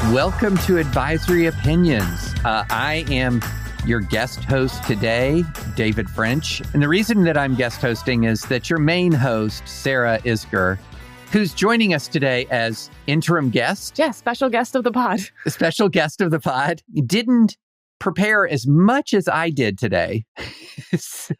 Welcome to Advisory Opinions. I am your guest host today, David French. And the reason that I'm guest hosting is that your main host, Sarah Isgur, who's joining us today as interim guest. Yeah, special guest of the pod. A special guest of the pod. Didn't prepare as much as I did today. So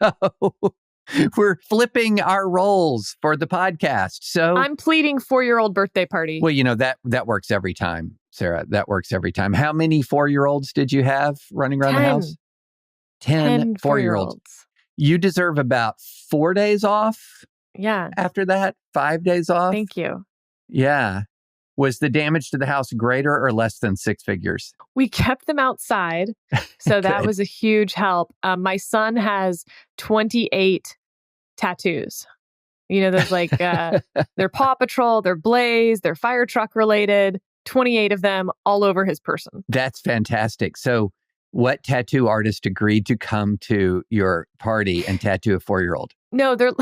we're flipping our roles for the podcast. So I'm pleading 4-year-old birthday party. Well, you know, that works every time, Sarah. That works every time. How many 4-year-olds did you have running around the house? 10 4-year-olds. You deserve about 4 days off. Yeah. After that, 5 days off. Thank you. Yeah. Was the damage to the house greater or less than six figures? We kept them outside. So that was a huge help. My son has 28 tattoos. You know, there's like, they're Paw Patrol, they're Blaze, they're fire truck related, 28 of them all over his person. That's fantastic. So what tattoo artist agreed to come to your party and tattoo a 4-year-old? No, they're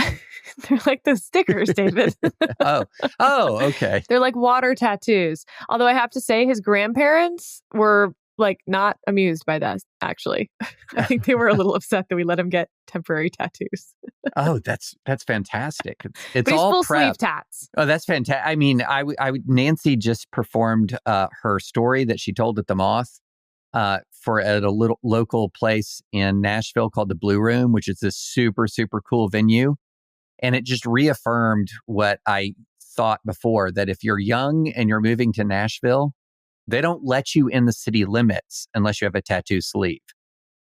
like the stickers, David. Oh, okay. They're like water tattoos. Although I have to say his grandparents were like not amused by that, actually. I think they were a little upset that we let him get temporary tattoos. Oh, that's fantastic. It's but he's all full prep. sleeve tats. Oh, that's fantastic. I mean, Nancy just performed her story that she told at the Moth at a little local place in Nashville called the Blue Room, which is this super, super cool venue. And it just reaffirmed what I thought before, that if you're young and you're moving to Nashville, they don't let you in the city limits unless you have a tattoo sleeve.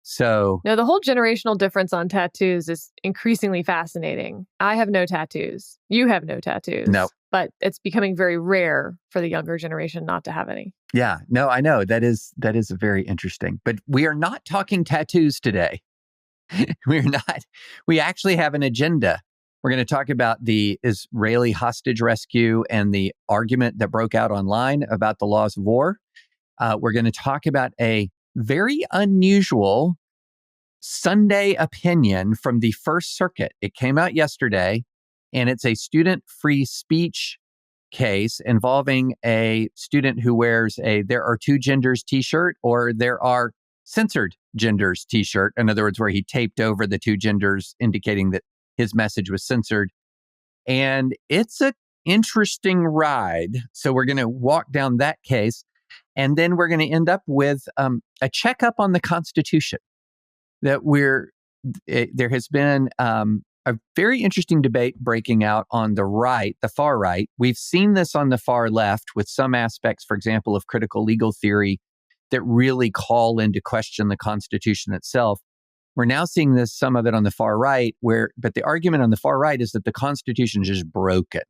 So no, the whole generational difference on tattoos is increasingly fascinating. I have no tattoos. You have no tattoos. No. But it's becoming very rare for the younger generation not to have any. Yeah, no, I know. That is very interesting. But we are not talking tattoos today. We're not. We actually have an agenda. We're going to talk about the Israeli hostage rescue and the argument that broke out online about the laws of war. We're going to talk about a very unusual Sunday opinion from the First Circuit. It came out yesterday, and it's a student free speech case involving a student who wears a "there are two genders" t-shirt, or "there are censored genders" t-shirt. In other words, where he taped over the two genders, indicating that his message was censored. And it's an interesting ride. So we're going to walk down that case. And then we're going to end up with a checkup on the Constitution. That there has been a very interesting debate breaking out on the right, the far right. We've seen this on the far left with some aspects, for example, of critical legal theory that really call into question the Constitution itself. We're now seeing some of it on the far right, but the argument on the far right is that the Constitution is just broken.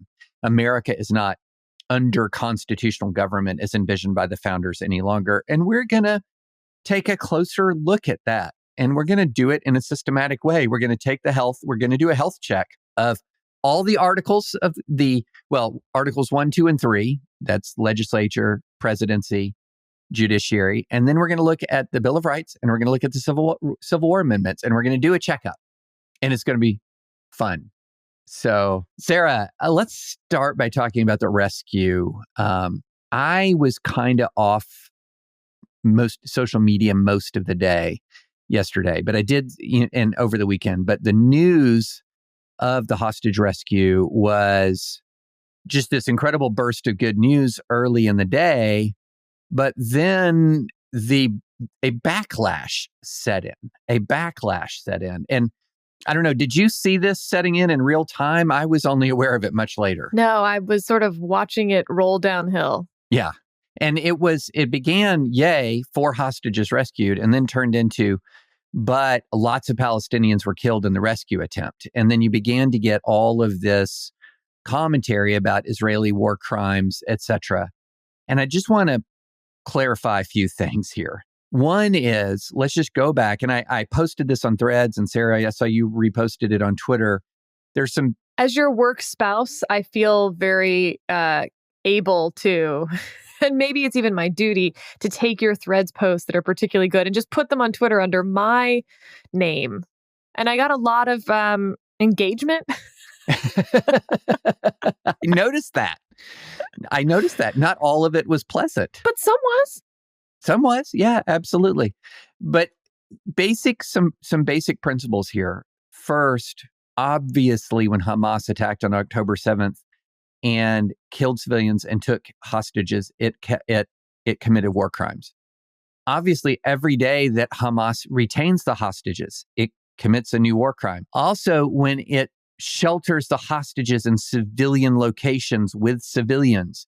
America is not under constitutional government as envisioned by the founders any longer. And we're going to take a closer look at that. And we're going to do it in a systematic way. We're going to we're going to do a health check of all the articles of Articles 1, 2, and 3. That's legislature, presidency, judiciary. And then we're going to look at the Bill of Rights, and we're going to look at the Civil War amendments, and we're going to do a checkup. And it's going to be fun. So, Sarah, let's start by talking about the rescue. I was kind of off social media most of the day yesterday, but I did, and over the weekend. But the news of the hostage rescue was just this incredible burst of good news early in the day. But then a backlash set in. And I don't know, did you see this setting in real time? I was only aware of it much later. No, I was sort of watching it roll downhill. Yeah. And it began, 4 hostages rescued, and then turned into, but lots of Palestinians were killed in the rescue attempt. And then you began to get all of this commentary about Israeli war crimes, etc. And I just want to clarify a few things here. One is, let's just go back, and I posted this on Threads, and Sarah, I saw you reposted it on Twitter. There's some... As your work spouse, I feel very able to, and maybe it's even my duty, to take your Threads posts that are particularly good and just put them on Twitter under my name. And I got a lot of engagement. I noticed that. I noticed that. Not all of it was pleasant. But some was. Some was. Yeah, absolutely. But some basic principles here. First, obviously, when Hamas attacked on October 7th and killed civilians and took hostages, it committed war crimes. Obviously, every day that Hamas retains the hostages, it commits a new war crime. Also, when it shelters the hostages in civilian locations with civilians,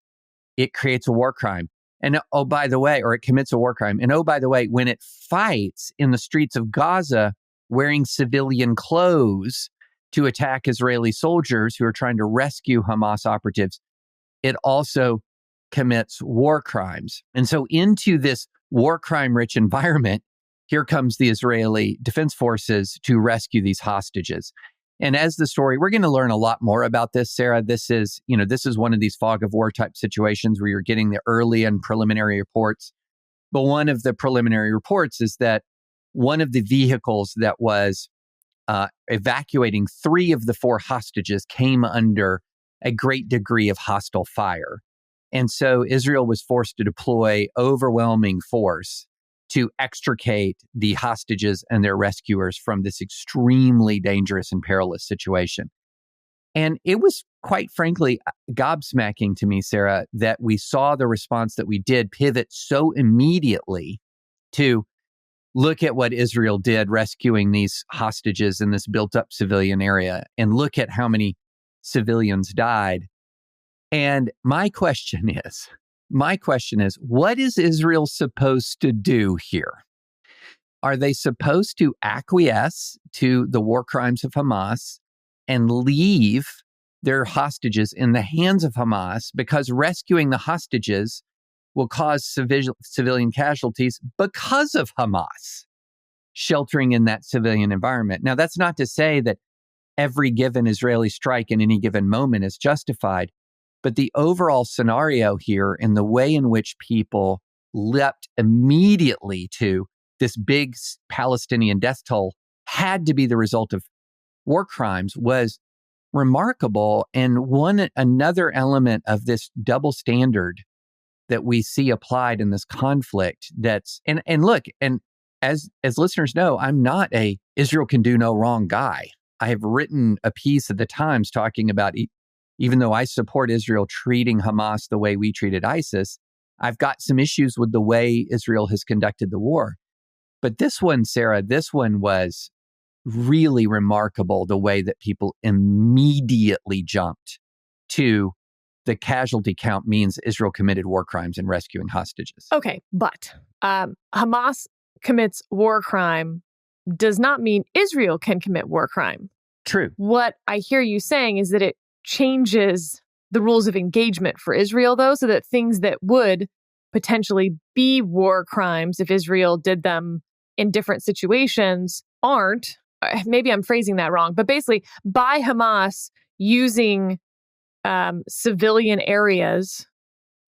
it creates a war crime. And oh, by the way, or it commits a war crime. And oh, by the way, when it fights in the streets of Gaza wearing civilian clothes to attack Israeli soldiers who are trying to rescue Hamas operatives, it also commits war crimes. And so into this war crime rich environment, here comes the Israeli Defense Forces to rescue these hostages. And as the story, we're going to learn a lot more about this, Sarah. This is one of these fog of war type situations where you're getting the early and preliminary reports. But one of the preliminary reports is that one of the vehicles that was evacuating 3 of the 4 hostages came under a great degree of hostile fire. And so Israel was forced to deploy overwhelming force to extricate the hostages and their rescuers from this extremely dangerous and perilous situation. And it was, quite frankly, gobsmacking to me, Sarah, that we saw the response that we did pivot so immediately to look at what Israel did rescuing these hostages in this built-up civilian area, and look at how many civilians died. And my question is, what is Israel supposed to do here? Are they supposed to acquiesce to the war crimes of Hamas and leave their hostages in the hands of Hamas because rescuing the hostages will cause civilian casualties because of Hamas sheltering in that civilian environment? Now, that's not to say that every given Israeli strike in any given moment is justified. But the overall scenario here and the way in which people leapt immediately to this big Palestinian death toll had to be the result of war crimes was remarkable. And another element of this double standard that we see applied in this conflict and look, and as listeners know, I'm not a Israel can do no wrong guy. I have written a piece at the Times talking about even though I support Israel treating Hamas the way we treated ISIS, I've got some issues with the way Israel has conducted the war. But this one, Sarah, was really remarkable, the way that people immediately jumped to the casualty count means Israel committed war crimes in rescuing hostages. Okay, but Hamas commits war crime does not mean Israel can commit war crime. True. What I hear you saying is that it changes the rules of engagement for Israel, though, so that things that would potentially be war crimes if Israel did them in different situations aren't. Maybe I'm phrasing that wrong, but basically by Hamas using civilian areas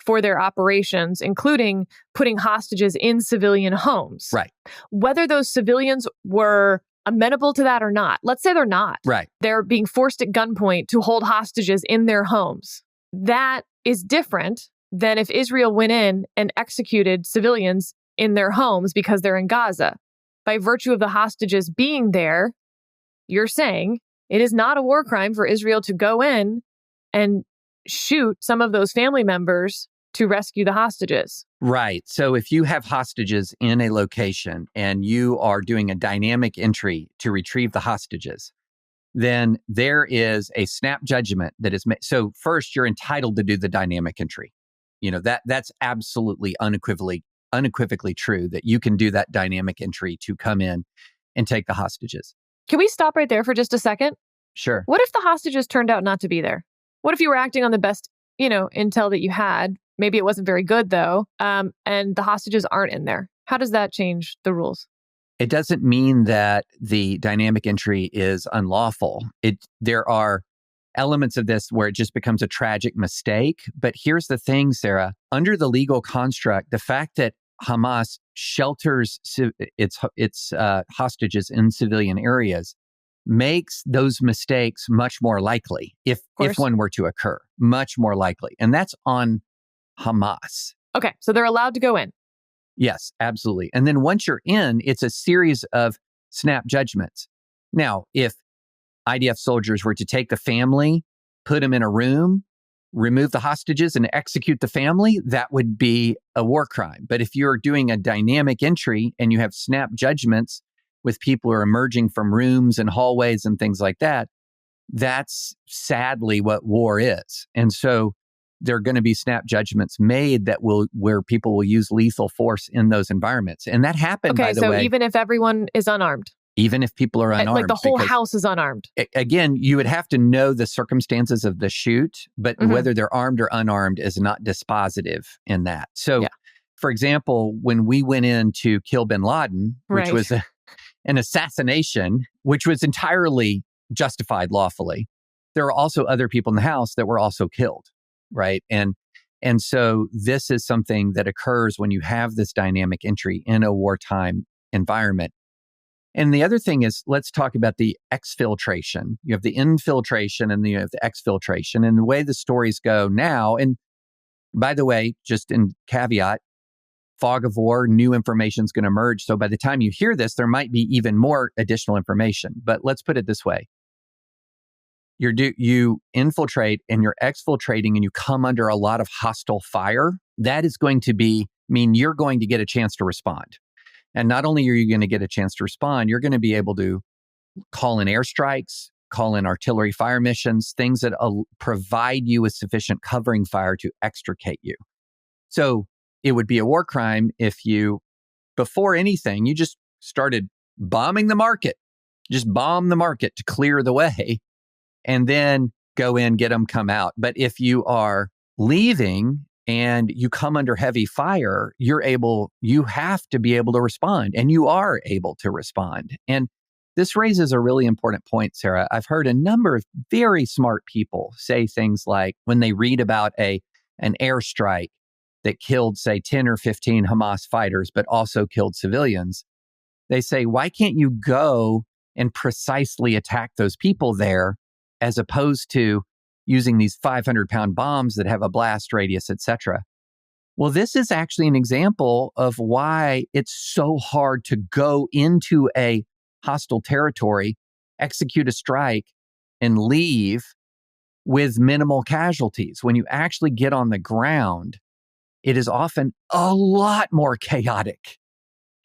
for their operations, including putting hostages in civilian homes. Right. Whether those civilians were amenable to that or not. Let's say they're not. Right. They're being forced at gunpoint to hold hostages in their homes. That is different than if Israel went in and executed civilians in their homes because they're in Gaza. By virtue of the hostages being there, you're saying it is not a war crime for Israel to go in and shoot some of those family members to rescue the hostages. Right. So if you have hostages in a location and you are doing a dynamic entry to retrieve the hostages, then there is a snap judgment that is made. So first, you're entitled to do the dynamic entry. That's absolutely unequivocally true that you can do that dynamic entry to come in and take the hostages. Can we stop right there for just a second? Sure. What if the hostages turned out not to be there? What if you were acting on the best, intel that you had? Maybe it wasn't very good, though, and the hostages aren't in there. How does that change the rules? It doesn't mean that the dynamic entry is unlawful. There are elements of this where it just becomes a tragic mistake. But here's the thing, Sarah. Under the legal construct, the fact that Hamas shelters its hostages in civilian areas makes those mistakes much more likely if one were to occur, much more likely. And that's on Hamas. Okay, so they're allowed to go in. Yes, absolutely. And then once you're in, it's a series of snap judgments. Now, if IDF soldiers were to take the family, put them in a room, remove the hostages and execute the family, that would be a war crime. But if you're doing a dynamic entry and you have snap judgments with people who are emerging from rooms and hallways and things like that, that's sadly what war is. And so there are going to be snap judgments made where people will use lethal force in those environments. And that happened, by the way. Okay, so even if everyone is unarmed? Even if people are unarmed. Like the whole house is unarmed. Again, you would have to know the circumstances of the shoot, but whether they're armed or unarmed is not dispositive in that. So, for example, when we went in to kill bin Laden, which was an assassination, which was entirely justified lawfully, there are also other people in the house that were also killed, right? And so this is something that occurs when you have this dynamic entry in a wartime environment. And the other thing is, let's talk about the exfiltration. You have the infiltration and you have the exfiltration. And the way the stories go now, and by the way, just in caveat, fog of war, new information is going to emerge. So by the time you hear this, there might be even more additional information. But let's put it this way. You infiltrate and you're exfiltrating and you come under a lot of hostile fire. That is going to mean you're going to get a chance to respond. And not only are you going to get a chance to respond, you're going to be able to call in airstrikes, call in artillery fire missions, things that provide you with sufficient covering fire to extricate you. So it would be a war crime if you, before anything, you just started bombing the market. Just bomb the market to clear the way and then go in, get them, come out. But if you are leaving and you come under heavy fire, you have to be able to respond, and you are able to respond. And this raises a really important point, Sarah. I've heard a number of very smart people say things like when they read about an airstrike that killed, say, 10 or 15 Hamas fighters, but also killed civilians, they say, why can't you go and precisely attack those people there as opposed to using these 500-pound bombs that have a blast radius, etc.? Well, this is actually an example of why it's so hard to go into a hostile territory, execute a strike, and leave with minimal casualties. When you actually get on the ground, it is often a lot more chaotic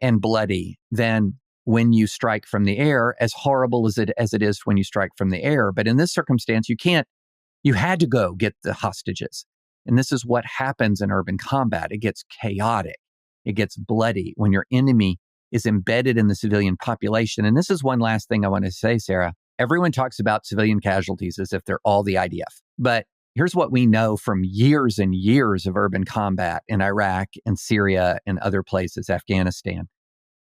and bloody than when you strike from the air, as horrible as it is when you strike from the air. But in this circumstance, you had to go get the hostages. And this is what happens in urban combat. It gets chaotic. It gets bloody when your enemy is embedded in the civilian population. And this is one last thing I want to say, Sarah. Everyone talks about civilian casualties as if they're all the IDF. But here's what we know from years and years of urban combat in Iraq and Syria and other places, Afghanistan.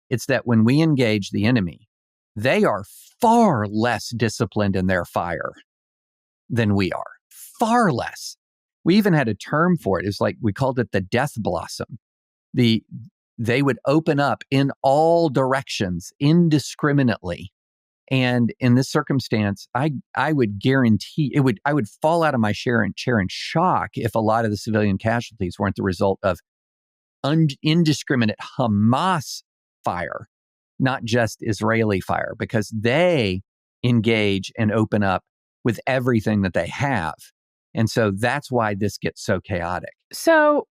It's that when we engage the enemy, they are far less disciplined in their fire than we are. Far less. We even had a term for it. It's like, we called it the death blossom. They would open up in all directions indiscriminately. And in this circumstance, I would guarantee I would fall out of my chair in shock if a lot of the civilian casualties weren't the result of indiscriminate Hamas fire, not just Israeli fire, because they engage and open up with everything that they have. And so that's why this gets so chaotic. So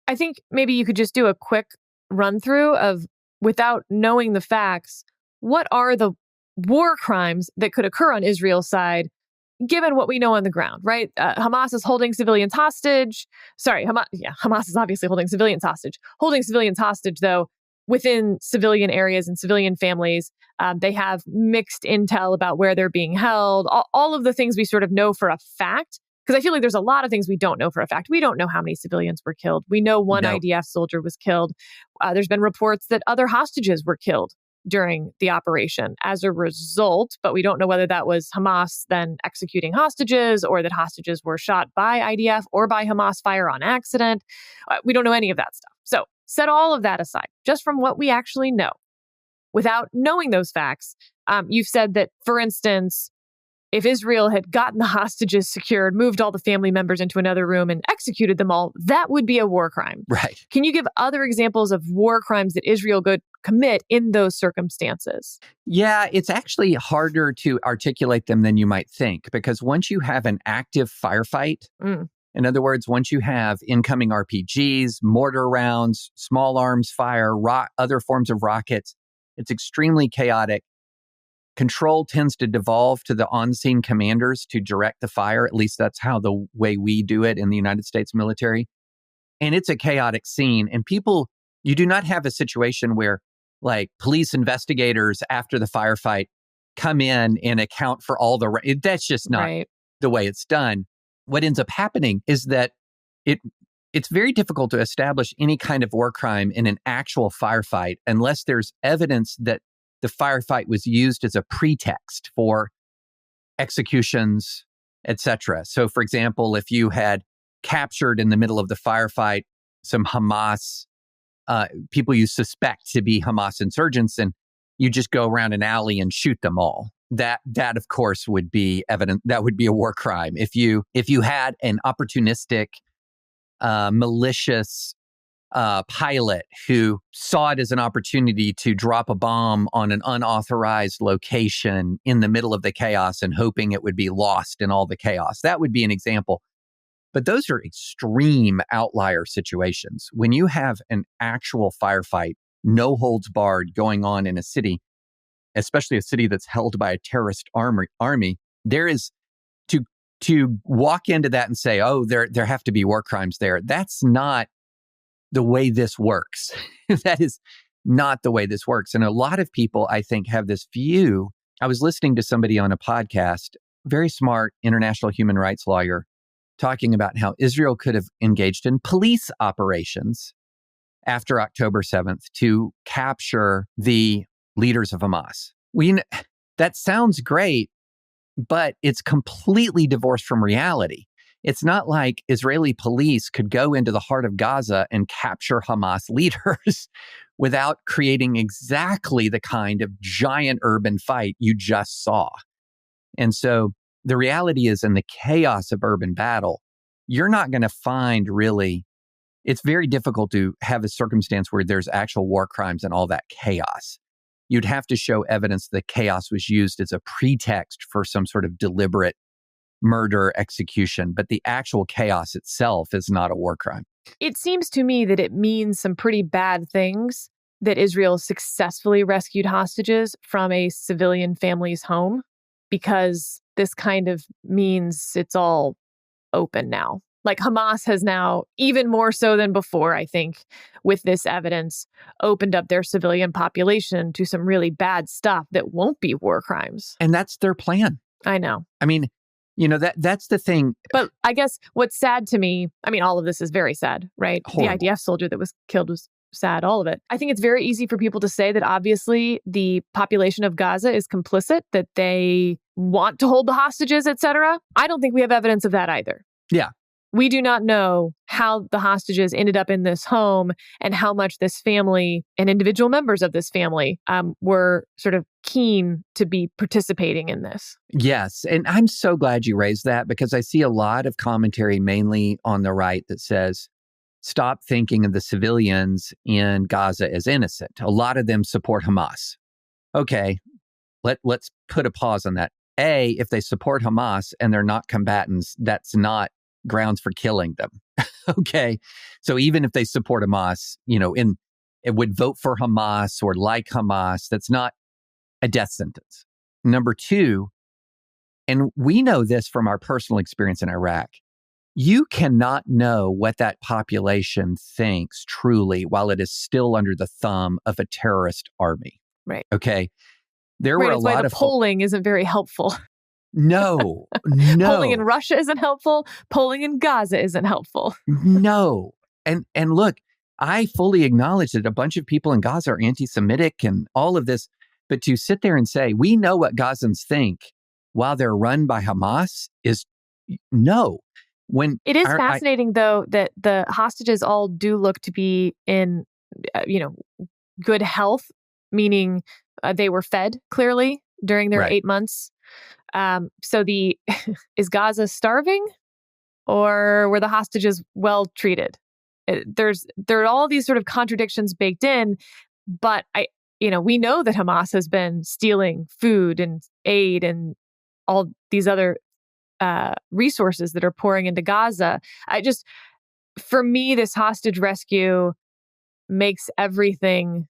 I think maybe you could just do a quick run through of, without knowing the facts, what are the war crimes that could occur on Israel's side, given what we know on the ground, right? Hamas is holding civilians hostage. Sorry, Hamas is obviously holding civilians hostage. Holding civilians hostage, though, within civilian areas and civilian families. They have mixed intel about where they're being held, all of the things we sort of know for a fact. Because I feel like there's a lot of things we don't know for a fact. We don't know how many civilians were killed. We know one IDF soldier was killed. There's been reports that other hostages were killed during the operation as a result, but we don't know whether that was Hamas then executing hostages or that hostages were shot by IDF or by Hamas fire on accident. We don't know any of that stuff. So set all of that aside, just from what we actually know. without knowing those facts. You've said that, for instance, if Israel had gotten the hostages secured, moved all the family members into another room and executed them all, that would be a war crime. Right. Can you give other examples of war crimes that Israel could commit in those circumstances? Yeah, it's actually harder to articulate them than you might think, because once you have an active firefight, in other words, once you have incoming RPGs, mortar rounds, small arms fire, other forms of rockets, it's extremely chaotic. Control tends to devolve to the on-scene commanders to direct the fire. At least that's how the way we do it in the United States military. And it's a chaotic scene. And you do not have a situation where like police investigators after the firefight come in and account for all that's just not the way it's done. What ends up happening is that it's very difficult to establish any kind of war crime in an actual firefight unless there's evidence that the firefight was used as a pretext for executions, etc. So, for example, if you had captured in the middle of the firefight some Hamas people you suspect to be Hamas insurgents, and you just go around an alley and shoot them all, that of course would be evident. That would be a war crime. If you had an opportunistic, malicious pilot who saw it as an opportunity to drop a bomb on an unauthorized location in the middle of the chaos and hoping it would be lost in all the chaos, that would be an example. But those are extreme outlier situations. When you have an actual firefight, no holds barred going on in a city, especially a city that's held by a terrorist army, there is to walk into that and say, oh, there have to be war crimes there. That's not the way this works. That is not the way this works. And a lot of people, I think, have this view. I was listening to somebody on a podcast, very smart international human rights lawyer, talking about how Israel could have engaged in police operations after October 7th to capture the leaders of Hamas. That sounds great, but it's completely divorced from reality. It's not like Israeli police could go into the heart of Gaza and capture Hamas leaders without creating exactly the kind of giant urban fight you just saw. And so the reality is, in the chaos of urban battle, you're not going to find it's very difficult to have a circumstance where there's actual war crimes and all that chaos. You'd have to show evidence that chaos was used as a pretext for some sort of deliberate murder execution, but the actual chaos itself is not a war crime. It seems to me that it means some pretty bad things that Israel successfully rescued hostages from a civilian family's home, because this kind of means it's all open now. Like Hamas has now, even more so than before, I think, with this evidence, opened up their civilian population to some really bad stuff that won't be war crimes. And that's their plan. I know. I mean, that's the thing. But I guess what's sad to me, all of this is very sad, right? Horrible. The IDF soldier that was killed was sad, all of it. I think it's very easy for people to say that obviously the population of Gaza is complicit, that they want to hold the hostages, etc. I don't think we have evidence of that either. Yeah. We do not know how the hostages ended up in this home and how much this family and individual members of this family were sort of keen to be participating in this. Yes. And I'm so glad you raised that, because I see a lot of commentary, mainly on the right, that says, stop thinking of the civilians in Gaza as innocent. A lot of them support Hamas. Okay, let's put a pause on that. If they support Hamas and they're not combatants, that's not grounds for killing them. Okay. So even if they support Hamas, it would vote for Hamas or like Hamas, that's not a death sentence. Number two, and we know this from our personal experience in Iraq, you cannot know what that population thinks truly while it is still under the thumb of a terrorist army. Right. Okay. There were a lot of polling isn't very helpful. No. Polling in Russia isn't helpful. Polling in Gaza isn't helpful. No. And look, I fully acknowledge that a bunch of people in Gaza are anti-Semitic and all of this, but to sit there and say, we know what Gazans think while they're run by Hamas is no. When it is fascinating, though, that the hostages all do look to be in, good health, meaning They were fed clearly during their 8 months. So is Gaza starving, or were the hostages well treated? There are all these sort of contradictions baked in, but we know that Hamas has been stealing food and aid and all these other resources that are pouring into Gaza. For me, this hostage rescue makes everything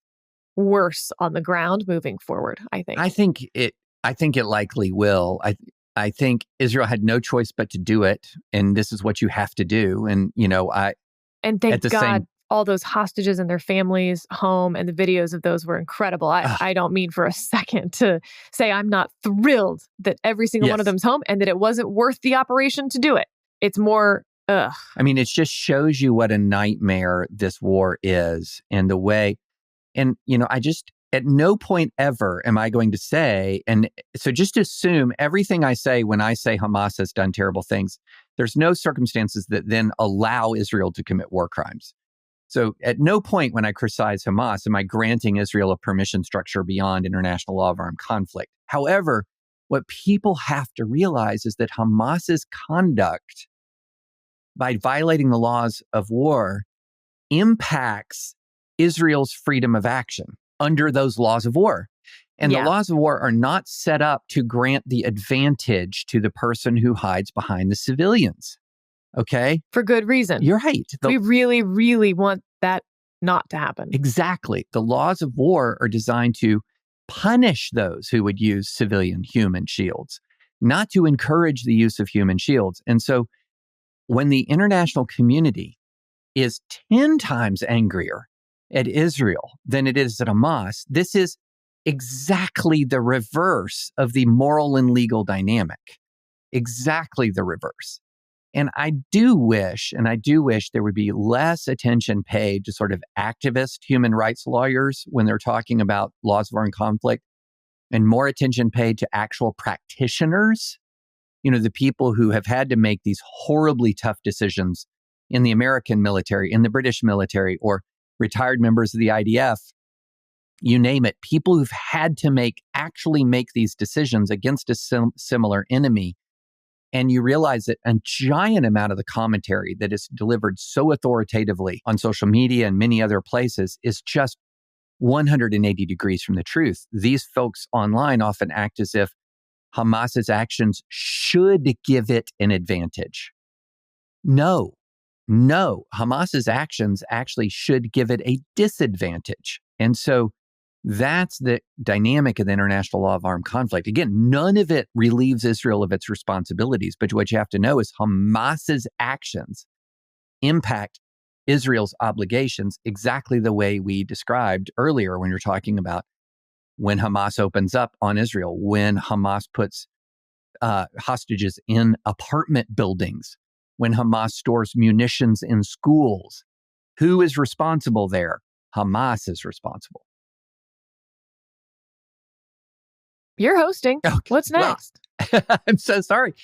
worse on the ground moving forward, I think. I think it likely will. I think Israel had no choice but to do it, and this is what you have to do. And thank God all those hostages and their families home, and the videos of those were incredible. I don't mean for a second to say I'm not thrilled that every single one of them's home and that it wasn't worth the operation to do it. It's more, ugh. I mean, it just shows you what a nightmare this war is, and the way, and at no point ever am I going to say, and so just assume everything I say when I say Hamas has done terrible things, there's no circumstances that then allow Israel to commit war crimes. So at no point when I criticize Hamas am I granting Israel a permission structure beyond international law of armed conflict. However, what people have to realize is that Hamas's conduct by violating the laws of war impacts Israel's freedom of action under those laws of war. And the laws of war are not set up to grant the advantage to the person who hides behind the civilians. Okay? For good reason. You're right. We really, really want that not to happen. Exactly. The laws of war are designed to punish those who would use civilian human shields, not to encourage the use of human shields. And so when the international community is 10 times angrier at Israel than it is at Hamas, this is exactly the reverse of the moral and legal dynamic. Exactly the reverse. And I do wish there would be less attention paid to sort of activist human rights lawyers when they're talking about laws of armed conflict, and more attention paid to actual practitioners, the people who have had to make these horribly tough decisions in the American military, in the British military, or retired members of the IDF, you name it, people who've had to actually make these decisions against a similar enemy. And you realize that a giant amount of the commentary that is delivered so authoritatively on social media and many other places is just 180 degrees from the truth. These folks online often act as if Hamas's actions should give it an advantage. No, Hamas's actions actually should give it a disadvantage. And so that's the dynamic of the international law of armed conflict. Again, none of it relieves Israel of its responsibilities, but what you have to know is Hamas's actions impact Israel's obligations exactly the way we described earlier when you're talking about when Hamas opens up on Israel, when Hamas puts hostages in apartment buildings, when Hamas stores munitions in schools. Who is responsible there? Hamas is responsible. You're hosting. Okay. What's next? Well, I'm so sorry.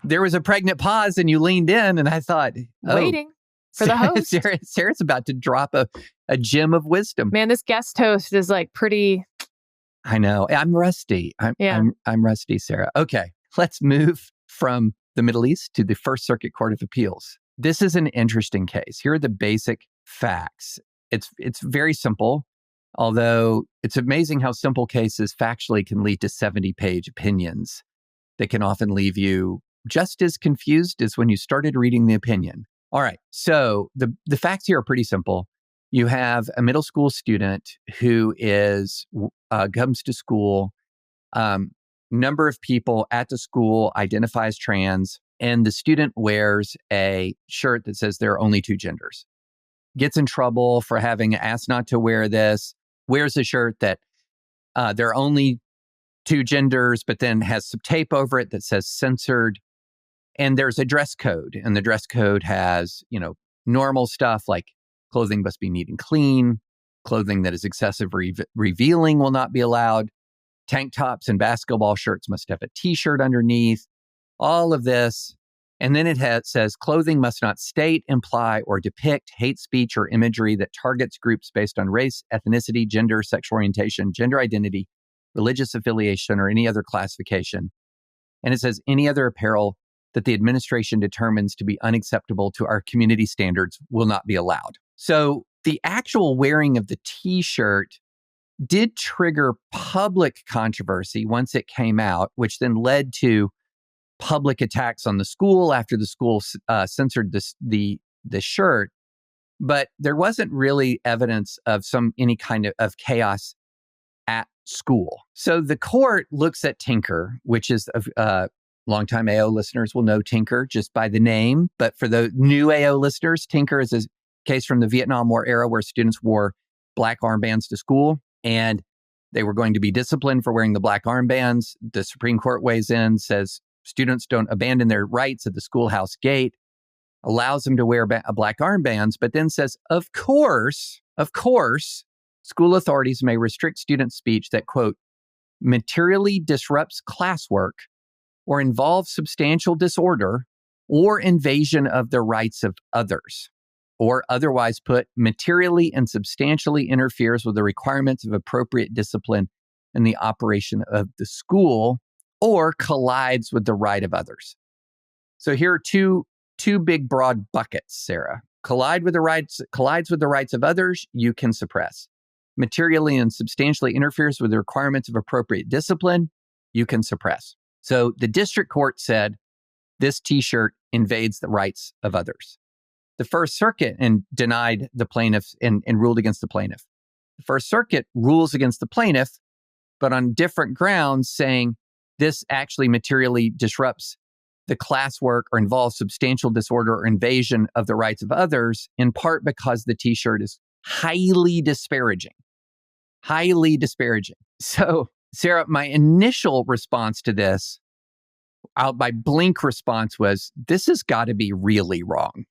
There was a pregnant pause and you leaned in and I thought, waiting for the host. Sarah's about to drop a gem of wisdom. Man, this guest host is like pretty. I know. I'm rusty. I'm rusty, Sarah. Okay, let's move from the Middle East to the First Circuit Court of Appeals. This is an interesting case. Here are the basic facts. It's very simple. Although it's amazing how simple cases factually can lead to 70-page opinions that can often leave you just as confused as when you started reading the opinion. All right, so the facts here are pretty simple. You have a middle school student who comes to school. Number of people at the school identify as trans, and the student wears a shirt that says there are only two genders. Gets in trouble for having asked not to wear this. Wears a shirt that there are only two genders, but then has some tape over it that says censored. And there's a dress code, and the dress code has, normal stuff like clothing must be neat and clean. Clothing that is excessive revealing will not be allowed. Tank tops and basketball shirts must have a t-shirt underneath. All of this. And then it says clothing must not state, imply, or depict hate speech or imagery that targets groups based on race, ethnicity, gender, sexual orientation, gender identity, religious affiliation, or any other classification. And it says any other apparel that the administration determines to be unacceptable to our community standards will not be allowed. So the actual wearing of the t-shirt did trigger public controversy once it came out, which then led to public attacks on the school after the school censored the shirt. But there wasn't really evidence of any kind of chaos at school. So the court looks at Tinker, which is longtime AO listeners will know Tinker just by the name. But for the new AO listeners, Tinker is a case from the Vietnam War era where students wore black armbands to school, and they were going to be disciplined for wearing the black armbands. The Supreme Court weighs in, says students don't abandon their rights at the schoolhouse gate, allows them to wear black armbands, but then says, of course, school authorities may restrict student speech that, quote, materially disrupts classwork or involves substantial disorder or invasion of the rights of others, or otherwise put, materially and substantially interferes with the requirements of appropriate discipline in the operation of the school, or collides with the right of others. So here are two big broad buckets, Sarah. Collides with the rights of others, you can suppress. Materially and substantially interferes with the requirements of appropriate discipline, you can suppress. So the district court said this t-shirt invades the rights of others. The First Circuit denied the plaintiff and ruled against the plaintiff. The First Circuit rules against the plaintiff, but on different grounds, saying this actually materially disrupts the classwork or involves substantial disorder or invasion of the rights of others, in part because the t-shirt is highly disparaging. Highly disparaging. So, Sarah, my initial response to this, my blink response was, this has got to be really wrong.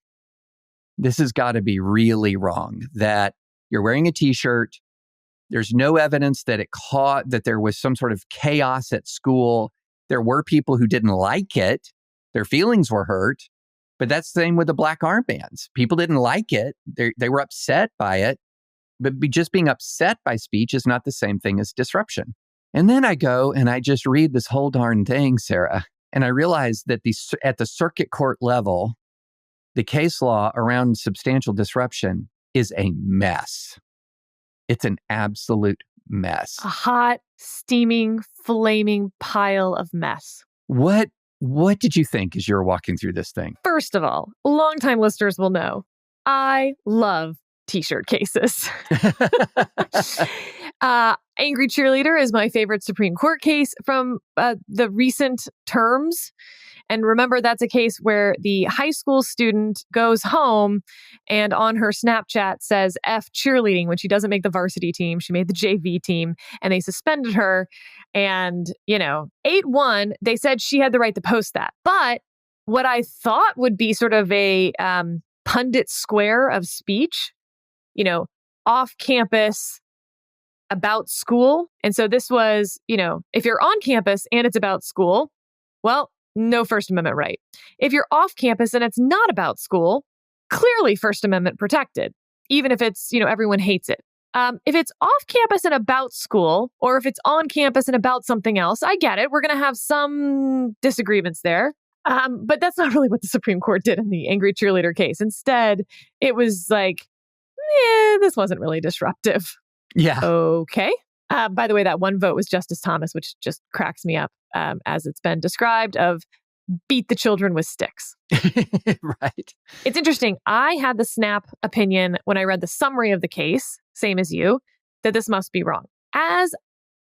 This has got to be really wrong that you're wearing a t-shirt. There's no evidence that that there was some sort of chaos at school. There were people who didn't like it. Their feelings were hurt. But that's the same with the black armbands. People didn't like it. They were upset by it. But just being upset by speech is not the same thing as disruption. And then I go and I just read this whole darn thing, Sarah, and I realize that at the circuit court level, the case law around substantial disruption is a mess. It's an absolute mess. A hot, steaming, flaming pile of mess. What did you think as you were walking through this thing? First of all, longtime listeners will know, I love t-shirt cases. Angry Cheerleader is my favorite Supreme Court case from the recent terms. And remember, that's a case where the high school student goes home and on her Snapchat says F cheerleading when she doesn't make the varsity team. She made the JV team and they suspended her. And, 8-1, they said she had the right to post that. But what I thought would be sort of a pundit square of speech, off campus, about school. And so this was, if you're on campus and it's about school, well, no First Amendment right. If you're off campus and it's not about school, clearly First Amendment protected, even if it's, everyone hates it. If it's off campus and about school, or if it's on campus and about something else, I get it. We're going to have some disagreements there. But that's not really what the Supreme Court did in the Angry Cheerleader case. Instead, it was like, this wasn't really disruptive. Yeah. Okay. By the way, that one vote was Justice Thomas, which just cracks me up, as it's been described, of beat the children with sticks. Right. It's interesting. I had the snap opinion when I read the summary of the case, same as you, that this must be wrong. As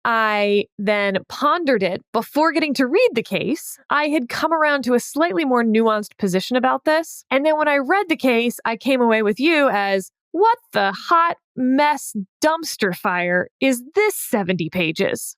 I then pondered it before getting to read the case, I had come around to a slightly more nuanced position about this. And then when I read the case, I came away with you as, what the hot mess dumpster fire is this 70 pages?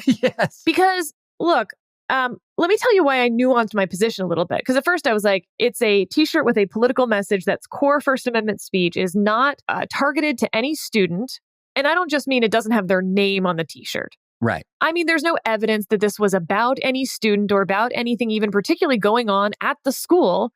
Yes. Because, look, let me tell you why I nuanced my position a little bit. Because at first I was like, it's a t-shirt with a political message that's core First Amendment speech, is not targeted to any student. And I don't just mean it doesn't have their name on the t-shirt. Right. I mean, there's no evidence that this was about any student or about anything even particularly going on at the school.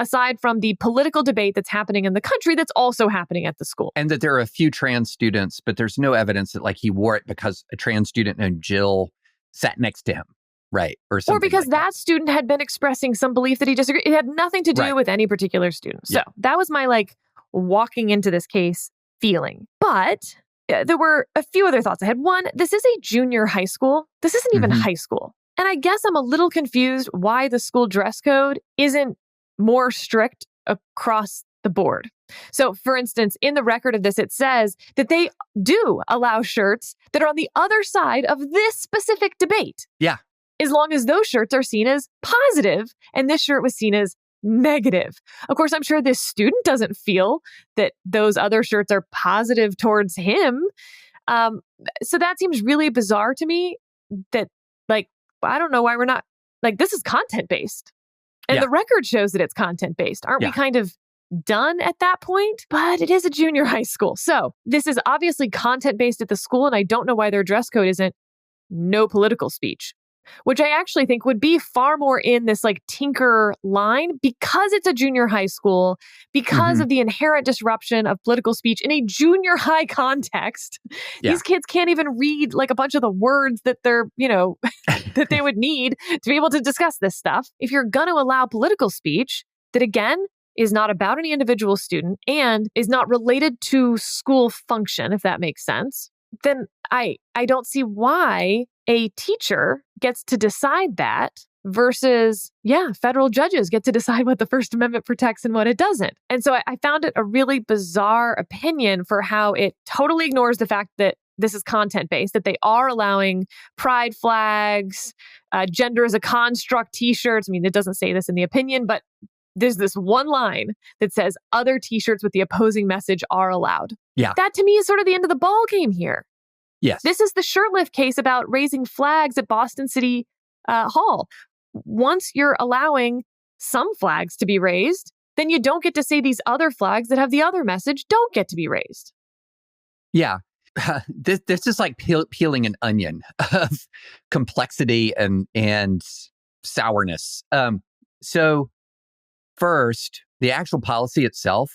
aside from the political debate that's happening in the country that's also happening at the school. And that there are a few trans students, but there's no evidence that like he wore it because a trans student named Jill sat next to him, right? Or something Or because like that student had been expressing some belief that he disagreed. It had nothing to do Right. with any particular student. So that was my like walking into this case feeling. But there were a few other thoughts I had. One, this is a junior high school. This isn't even high school. And I guess I'm a little confused why the school dress code isn't more strict across the board. So, for instance, in the record of this, it says that they do allow shirts that are on the other side of this specific debate. Yeah. As long as those shirts are seen as positive, and this shirt was seen as negative. Of course, I'm sure this student doesn't feel that those other shirts are positive towards him. So that seems really bizarre to me that, like, I don't know why we're not, like, this is content-based. And the record shows that it's content-based. Aren't we kind of done at that point? But it is a junior high school. So this is obviously content-based at the school, and I don't know why their dress code isn't no political speech, which I actually think would be far more in this like tinker line because it's a junior high school, because of the inherent disruption of political speech in a junior high context. These kids can't even read like a bunch of the words that they're, that they would need to be able to discuss this stuff. If you're going to allow political speech that, again, is not about any individual student and is not related to school function, if that makes sense, then I don't see why a teacher gets to decide that versus, federal judges get to decide what the First Amendment protects and what it doesn't. And so I found it a really bizarre opinion for how it totally ignores the fact that this is content-based, that they are allowing pride flags, gender as a construct t-shirts. I mean, it doesn't say this in the opinion, but there's this one line that says other t-shirts with the opposing message are allowed. Yeah. That to me is sort of the end of the ball game here. Yes. This is the shirtlift case about raising flags at Boston City Hall. Once you're allowing some flags to be raised, then you don't get to say these other flags that have the other message don't get to be raised. Yeah. This is like peeling an onion of complexity and sourness. So first, the actual policy itself,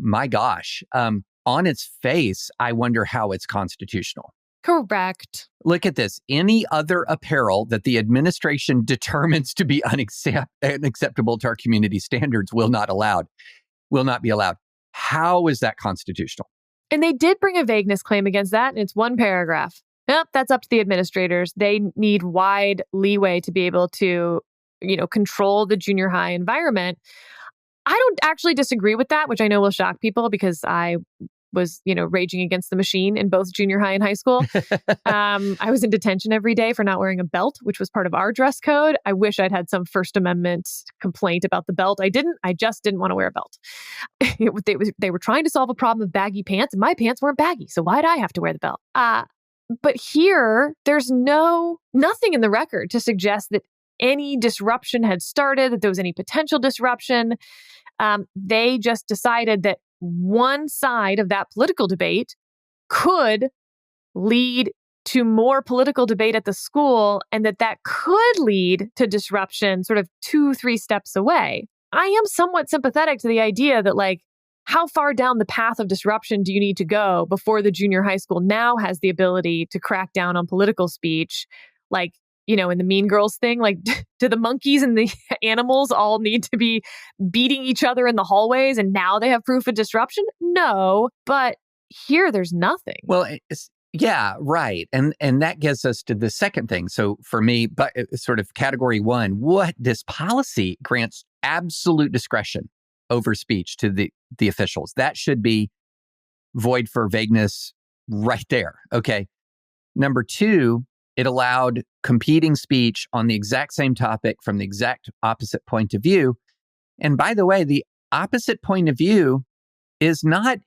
my gosh, on its face, I wonder how it's constitutional. Correct. Look at this. Any other apparel that the administration determines to be unacceptable to our community standards will not be allowed. How is that constitutional? And they did bring a vagueness claim against that, and it's one paragraph. Yep, that's up to the administrators. They need wide leeway to be able to, control the junior high environment. I don't actually disagree with that, which I know will shock people because I was, raging against the machine in both junior high and high school. I was in detention every day for not wearing a belt, which was part of our dress code. I wish I'd had some First Amendment complaint about the belt. I didn't. I just didn't want to wear a belt. They were trying to solve a problem of baggy pants, and my pants weren't baggy. So why'd I have to wear the belt? But here, there's nothing in the record to suggest that any disruption had started, that there was any potential disruption. They just decided that one side of that political debate could lead to more political debate at the school, and that could lead to disruption sort of 2-3 steps away. I am somewhat sympathetic to the idea that, like, how far down the path of disruption do you need to go before the junior high school now has the ability to crack down on political speech? Like, in the Mean Girls thing, like, do the monkeys and the animals all need to be beating each other in the hallways and now they have proof of disruption? No, but here there's nothing. Well, yeah, right. And that gets us to the second thing. So for me, but sort of category one, what this policy grants absolute discretion over speech to the officials. That should be void for vagueness right there. Okay. Number two, it allowed competing speech on the exact same topic from the exact opposite point of view. And by the way, the opposite point of view is not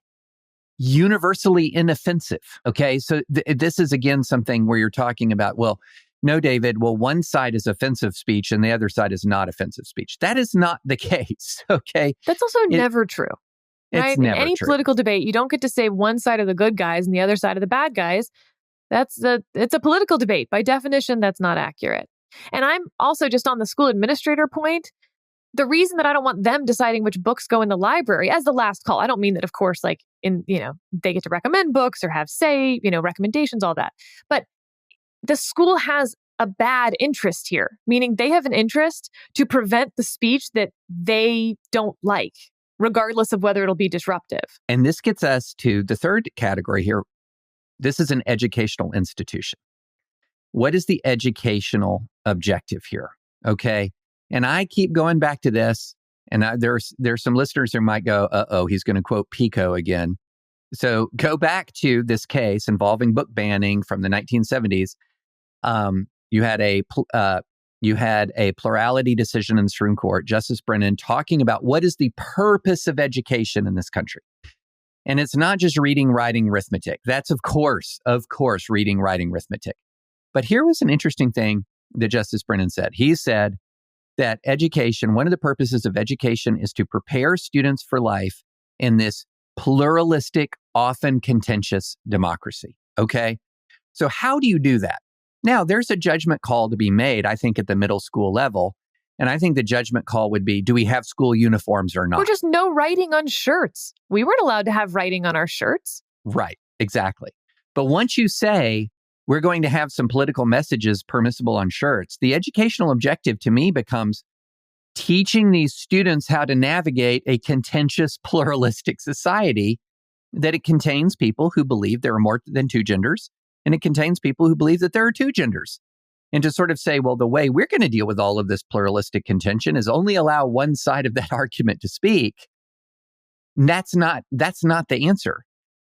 universally inoffensive. Okay. So this is, again, something where you're talking about, well, no, David, one side is offensive speech and the other side is not offensive speech. That is not the case. Okay. That's also never true. Right? It's never In any true. political debate, you don't get to say one side of the good guys and the other side of the bad guys. It's a political debate. By definition, that's not accurate. And I'm also just on the school administrator point. the reason that I don't want them deciding which books go in the library as the last call, I don't mean that, of course, like they get to recommend books or have say, recommendations, all that. But the school has a bad interest here, meaning they have an interest to prevent the speech that they don't like, regardless of whether it'll be disruptive. And this gets us to the third category here. This is an educational institution. What is the educational objective here? Okay. And I keep going back to this, and there's some listeners who might go, uh-oh, he's going to quote Pico again. So go back to this case involving book banning from the 1970s. You had a plurality decision in the Supreme Court, Justice Brennan, talking about what is the purpose of education in this country. And it's not just reading, writing, arithmetic. That's of course, reading, writing, arithmetic. But here was an interesting thing that Justice Brennan said. He said that education, one of the purposes of education is to prepare students for life in this pluralistic, often contentious democracy. Okay? So how do you do that? Now, there's a judgment call to be made, I think, at the middle school level. And I think the judgment call would be, do we have school uniforms or not? Or just no writing on shirts. We weren't allowed to have writing on our shirts. Right, exactly. But once you say, we're going to have some political messages permissible on shirts, the educational objective to me becomes teaching these students how to navigate a contentious, pluralistic society, that it contains people who believe there are more than two genders, and it contains people who believe that there are two genders. And to sort of say, well, the way we're going to deal with all of this pluralistic contention is only allow one side of that argument to speak. That's not the answer.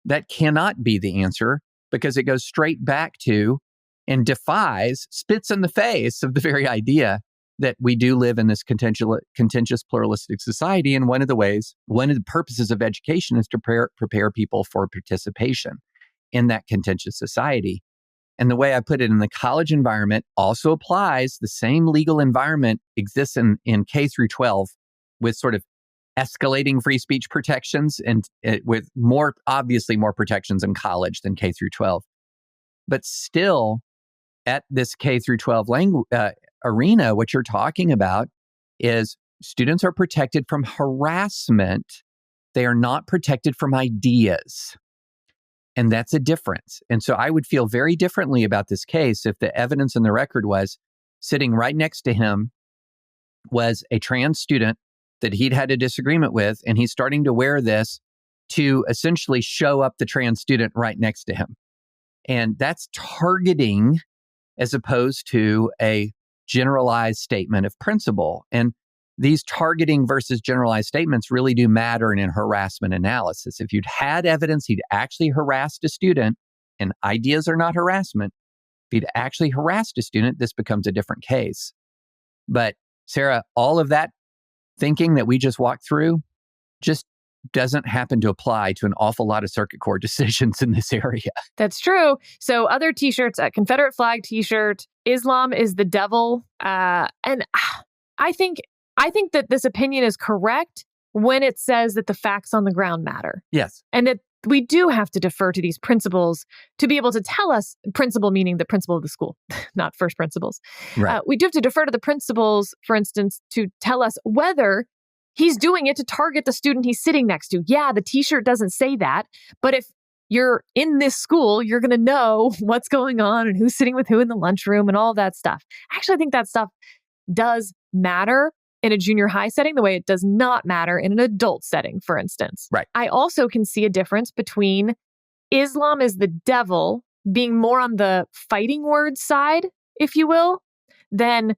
That cannot be the answer, because it goes straight back to and spits in the face of the very idea that we do live in this contentious pluralistic society. And one of the purposes of education is to prepare people for participation in that contentious society. And the way I put it, in the college environment also applies. The same legal environment exists in K through 12, with sort of escalating free speech protections, and with more protections in college than K through 12. But still, at this K through 12 arena, what you're talking about is students are protected from harassment. They are not protected from ideas. And that's a difference. And so I would feel very differently about this case if the evidence in the record was sitting right next to him was a trans student that he'd had a disagreement with, and he's starting to wear this to essentially show up the trans student right next to him. And that's targeting as opposed to a generalized statement of principle. And these targeting versus generalized statements really do matter in harassment analysis. If you'd had evidence he'd actually harassed a student, and ideas are not harassment, if he'd actually harassed a student, this becomes a different case. But Sarah, all of that thinking that we just walked through just doesn't happen to apply to an awful lot of circuit court decisions in this area. That's true. So other t-shirts, a Confederate flag t-shirt, Islam is the devil. And I think that this opinion is correct when it says that the facts on the ground matter. Yes. And that we do have to defer to these principles to be able to tell us, principle meaning the principal of the school, not first principles. Right. We do have to defer to the principals, for instance, to tell us whether he's doing it to target the student he's sitting next to. Yeah, the t-shirt doesn't say that, but if you're in this school, you're going to know what's going on and who's sitting with who in the lunchroom and all that stuff. Actually, I think that stuff does matter in a junior high setting the way it does not matter in an adult setting, for instance. Right. I also can see a difference between Islam is the devil being more on the fighting word side, if you will, than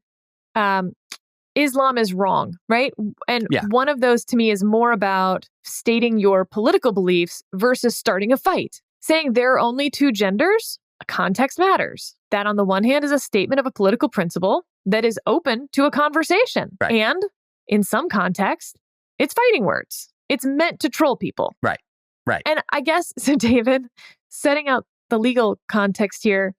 Islam is wrong, right? And one of those to me is more about stating your political beliefs versus starting a fight. Saying there are only two genders, context matters. That on the one hand is a statement of a political principle that is open to a conversation. Right. And in some context, it's fighting words. It's meant to troll people. Right. Right. And I guess, so David, setting out the legal context here,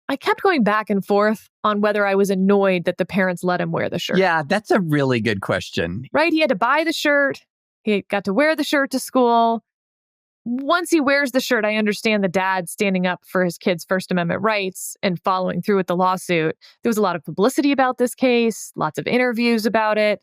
I kept going back and forth on whether I was annoyed that the parents let him wear the shirt. Yeah, that's a really good question. Right? He had to buy the shirt. He got to wear the shirt to school. Once he wears the shirt, I understand the dad standing up for his kid's First Amendment rights and following through with the lawsuit. There was a lot of publicity about this case, lots of interviews about it.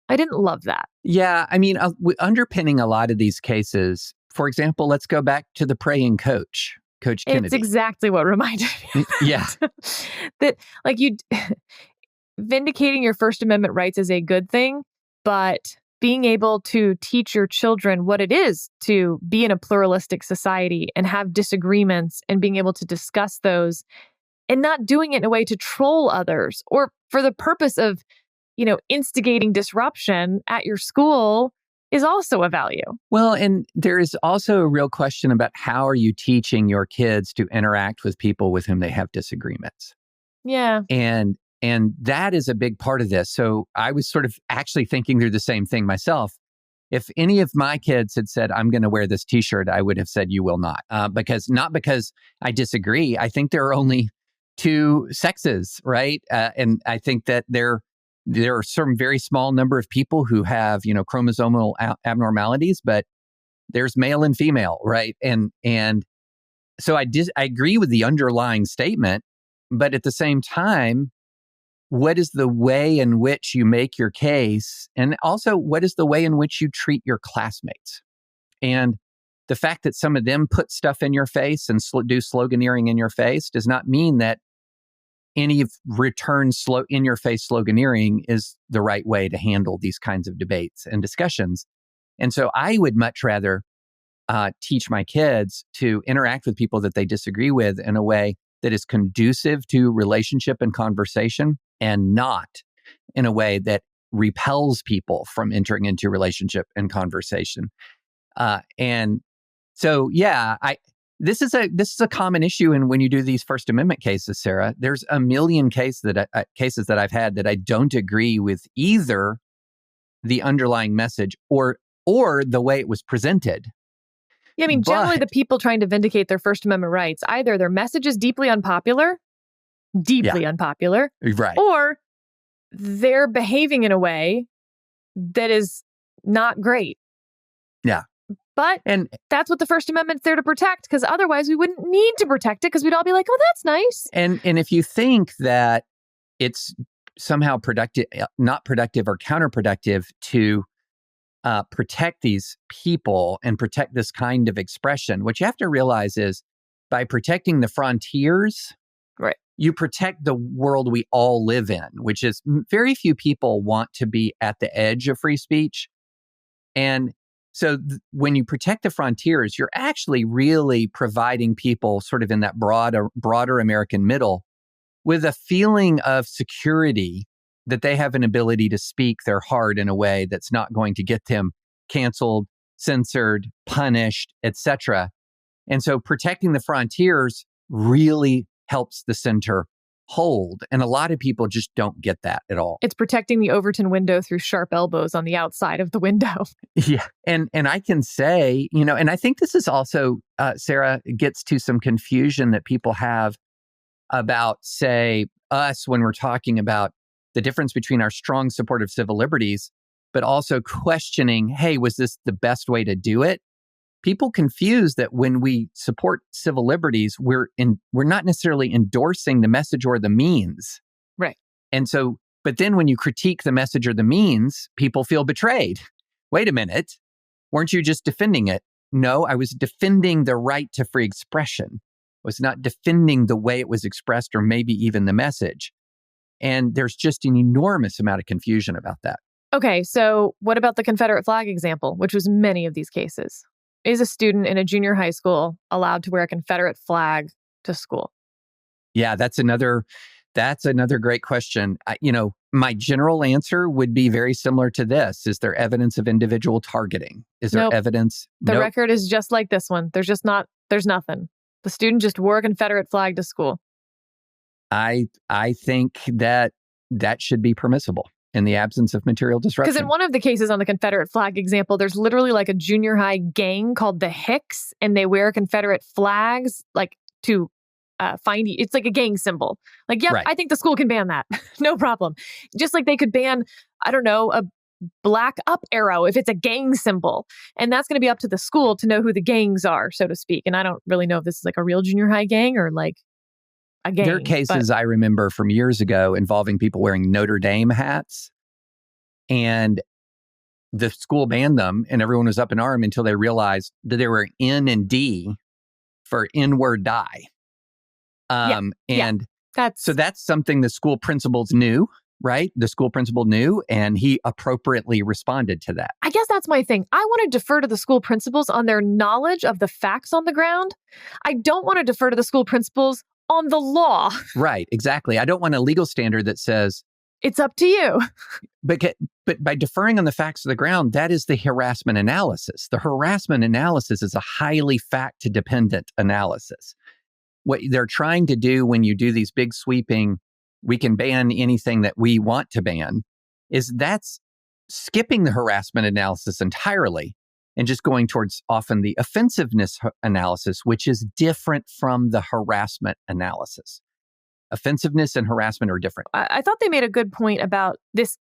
I didn't love that. Yeah. I mean, underpinning a lot of these cases, for example, let's go back to the praying coach, Coach Kennedy. It's exactly what reminded me of Yeah. that, like, vindicating your First Amendment rights is a good thing, but being able to teach your children what it is to be in a pluralistic society and have disagreements and being able to discuss those and not doing it in a way to troll others or for the purpose of, instigating disruption at your school is also a value. Well, and there is also a real question about how are you teaching your kids to interact with people with whom they have disagreements? Yeah. And that is a big part of this. So I was sort of actually thinking through the same thing myself. If any of my kids had said, I'm going to wear this t-shirt, I would have said, you will not. Not because I disagree. I think there are only two sexes, right? And I think that there are some very small number of people who have, chromosomal abnormalities, but there's male and female, right? And so I agree with the underlying statement, but at the same time, what is the way in which you make your case? And also, what is the way in which you treat your classmates? And the fact that some of them put stuff in your face and do sloganeering in your face does not mean that any of return in-your-face sloganeering is the right way to handle these kinds of debates and discussions. And so I would much rather teach my kids to interact with people that they disagree with in a way that is conducive to relationship and conversation, and not in a way that repels people from entering into relationship and conversation. And so, yeah, this is a common issue. And when you do these First Amendment cases, Sarah, there's a million cases that I've had that I don't agree with either the underlying message or the way it was presented. Yeah, I mean, generally the people trying to vindicate their First Amendment rights, either their message is deeply unpopular, right, or they're behaving in a way that is not great. Yeah. But that's what the First Amendment's there to protect, because otherwise we wouldn't need to protect it, because we'd all be like, oh, that's nice. And if you think that it's somehow not productive or counterproductive to protect these people and protect this kind of expression, what you have to realize is by protecting the frontiers, right, you protect the world we all live in, which is very few people want to be at the edge of free speech. And so when you protect the frontiers, you're actually really providing people sort of in that broader American middle with a feeling of security that they have an ability to speak their heart in a way that's not going to get them canceled, censored, punished, etc. And so protecting the frontiers really helps the center hold. And a lot of people just don't get that at all. It's protecting the Overton window through sharp elbows on the outside of the window. Yeah. And I can say, and I think this is also, Sarah, gets to some confusion that people have about, say, us when we're talking about the difference between our strong support of civil liberties, but also questioning, hey, was this the best way to do it? People confuse that when we support civil liberties, we're not necessarily endorsing the message or the means. Right. And so, but then when you critique the message or the means, people feel betrayed. Wait a minute. Weren't you just defending it? No, I was defending the right to free expression. I was not defending the way it was expressed or maybe even the message. And there's just an enormous amount of confusion about that. Okay, so what about the Confederate flag example, which was many of these cases? Is a student in a junior high school allowed to wear a Confederate flag to school? Yeah, that's another great question. My general answer would be very similar to this. Is there evidence of individual targeting? Is there evidence? The record is just like this one. There's nothing. The student just wore a Confederate flag to school. I think that should be permissible in the absence of material disruption. Because in one of the cases on the Confederate flag example, there's literally like a junior high gang called the Hicks, and they wear Confederate flags like to find. It's like a gang symbol. Like, yep, right. I think the school can ban that. No problem. Just like they could ban, I don't know, a black up arrow if it's a gang symbol. And that's going to be up to the school to know who the gangs are, so to speak. And I don't really know if this is like a real junior high gang or like a gang. There are cases I remember from years ago involving people wearing Notre Dame hats. And the school banned them and everyone was up in arms until they realized that they were N and D for N-word die. So that's something the school principals knew, right? The school principal knew, and he appropriately responded to that. I guess that's my thing. I want to defer to the school principals on their knowledge of the facts on the ground. I don't want to defer to the school principals on the law. Right, exactly. I don't want a legal standard that says, it's up to you. But by deferring on the facts of the ground, that is the harassment analysis. The harassment analysis is a highly fact-dependent analysis. What they're trying to do when you do these big sweeping, we can ban anything that we want to ban, is that's skipping the harassment analysis entirely and just going towards often the offensiveness analysis, which is different from the harassment analysis. Offensiveness and harassment are different. I thought they made a good point about this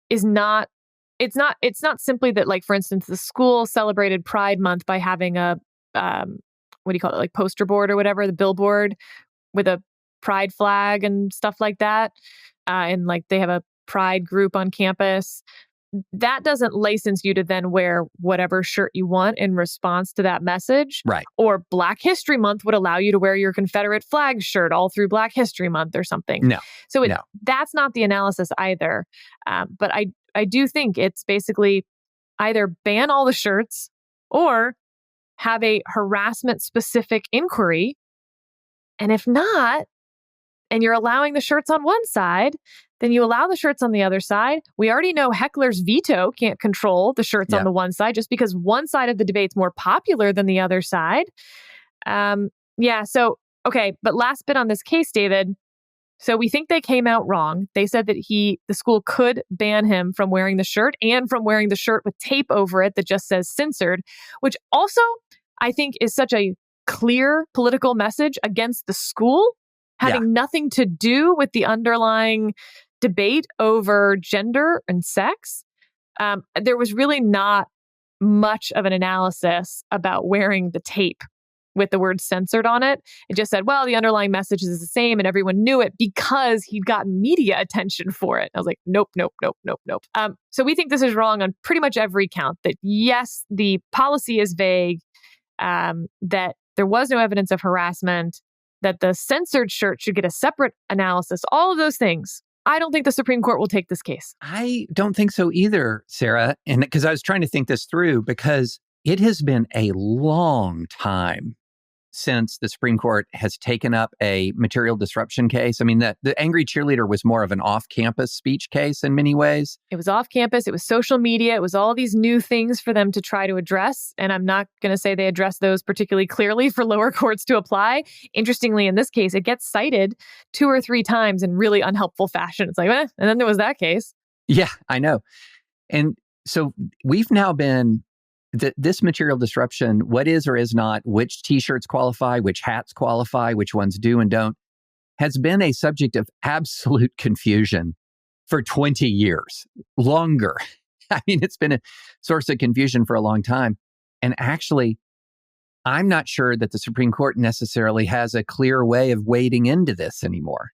is not, it's not simply that, like, for instance, the school celebrated Pride Month by having a, what do you call it? Like poster board or whatever, the billboard with a pride flag and stuff like that. And like they have a pride group on campus. That doesn't license you to then wear whatever shirt you want in response to that message. Right. Or Black History Month would allow you to wear your Confederate flag shirt all through Black History Month or something. No. So that's not the analysis either. But I do think it's basically either ban all the shirts or have a harassment specific inquiry. And if not, and you're allowing the shirts on one side, then you allow the shirts on the other side. We already know heckler's veto can't control the shirts on the one side just because one side of the debate's more popular than the other side. So, okay. But last bit on this case, David. So we think they came out wrong. They said that the school could ban him from wearing the shirt and from wearing the shirt with tape over it that just says censored, which also I think is such a clear political message against the school, having nothing to do with the underlying debate over gender and sex. There was really not much of an analysis about wearing the tape with the word censored on it. It just said, well, the underlying message is the same and everyone knew it because he'd gotten media attention for it. I was like, nope. So we think this is wrong on pretty much every count, that yes, the policy is vague, that there was no evidence of harassment, that the censored shirt should get a separate analysis, all of those things. I don't think the Supreme Court will take this case. I don't think so either, Sarah. And because I was trying to think this through, because it has been a long time since the Supreme Court has taken up a material disruption case. I mean, the angry cheerleader was more of an off-campus speech case in many ways. It was off-campus. It was social media. It was all these new things for them to try to address. And I'm not going to say they addressed those particularly clearly for lower courts to apply. Interestingly, in this case, it gets cited 2 or 3 times in really unhelpful fashion. It's like, and then there was that case. Yeah, I know. And so we've now been... This material disruption, what is or is not, which t-shirts qualify, which hats qualify, which ones do and don't, has been a subject of absolute confusion for 20 years, longer. I mean, it's been a source of confusion for a long time. And actually, I'm not sure that the Supreme Court necessarily has a clear way of wading into this anymore.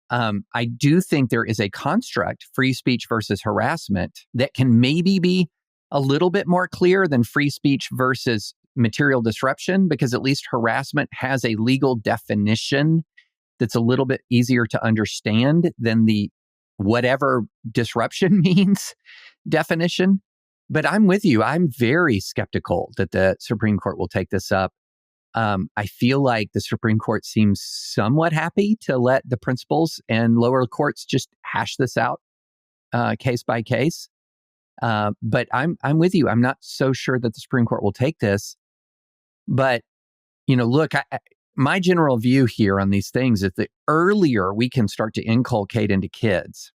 I do think there is a construct, free speech versus harassment, that can maybe be a little bit more clear than free speech versus material disruption, because at least harassment has a legal definition that's a little bit easier to understand than the whatever disruption means definition. But I'm with you. I'm very skeptical that the Supreme Court will take this up. I feel like the Supreme Court seems somewhat happy to let the principals and lower courts just hash this out case by case. But I'm with you. I'm not so sure that the Supreme Court will take this. But, look, my general view here on these things is the earlier we can start to inculcate into kids,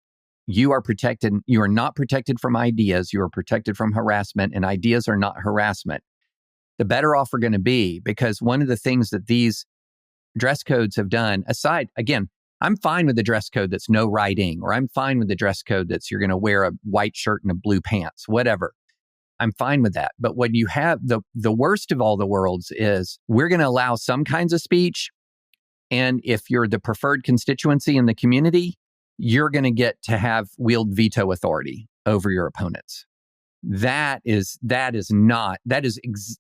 you are protected. You are not protected from ideas. You are protected from harassment, and ideas are not harassment. The better off we're going to be, because one of the things that these dress codes have done, aside, again, I'm fine with the dress code that's no writing, or I'm fine with the dress code that's you're going to wear a white shirt and a blue pants, whatever. I'm fine with that. But when you have the worst of all the worlds is we're going to allow some kinds of speech. And if you're the preferred constituency in the community, you're going to get to wield veto authority over your opponents. that is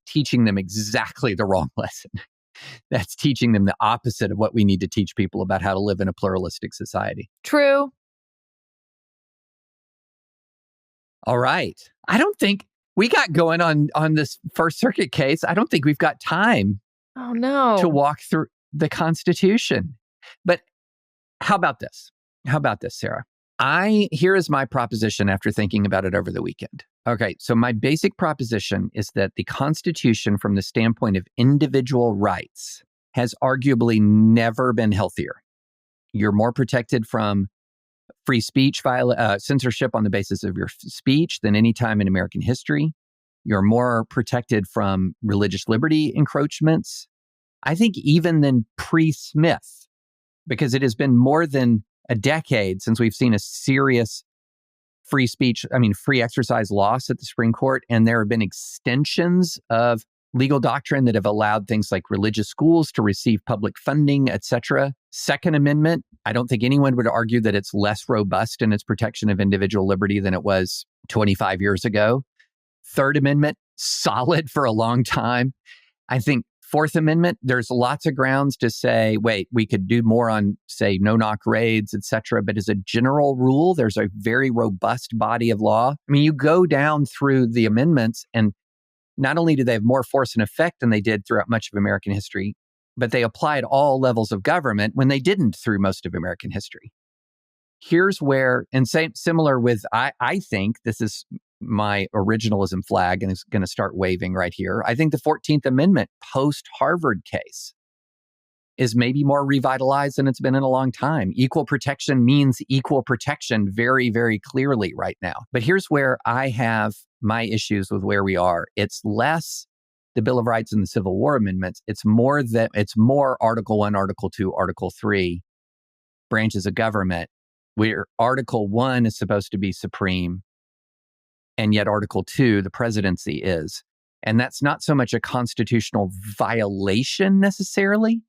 teaching them exactly the wrong lesson. That's teaching them the opposite of what we need to teach people about how to live in a pluralistic society. True. All right. I don't think we got going on this First Circuit case. I don't think we've got time to walk through the Constitution. But how about this? Sarah? Here is my proposition after thinking about it over the weekend. Okay, so my basic proposition is that the Constitution, from the standpoint of individual rights, has arguably never been healthier. You're more protected from free speech, censorship on the basis of your speech than any time in American history. You're more protected from religious liberty encroachments, I think, even than pre-Smith, because it has been more than a decade since we've seen a serious free exercise loss at the Supreme Court. And there have been extensions of legal doctrine that have allowed things like religious schools to receive public funding, etc. Second Amendment, I don't think anyone would argue that it's less robust in its protection of individual liberty than it was 25 years ago. Third Amendment, solid for a long time. I think Fourth Amendment, there's lots of grounds to say, wait, we could do more on, say, no-knock raids, et cetera. But as a general rule, there's a very robust body of law. I mean, you go down through the amendments, and not only do they have more force and effect than they did throughout much of American history, but they apply at all levels of government when they didn't through most of American history. Here's where, and similar with, I think this is my originalism flag and is going to start waving right here. I think the 14th Amendment post-Harvard case is maybe more revitalized than it's been in a long time. Equal protection means equal protection very, very clearly right now. But here's where I have my issues with where we are. It's less the Bill of Rights and the Civil War amendments. It's more Article 1, Article 2, Article 3 branches of government, where Article 1 is supposed to be supreme, and yet Article 2, the presidency, is. And that's not so much a constitutional violation necessarily,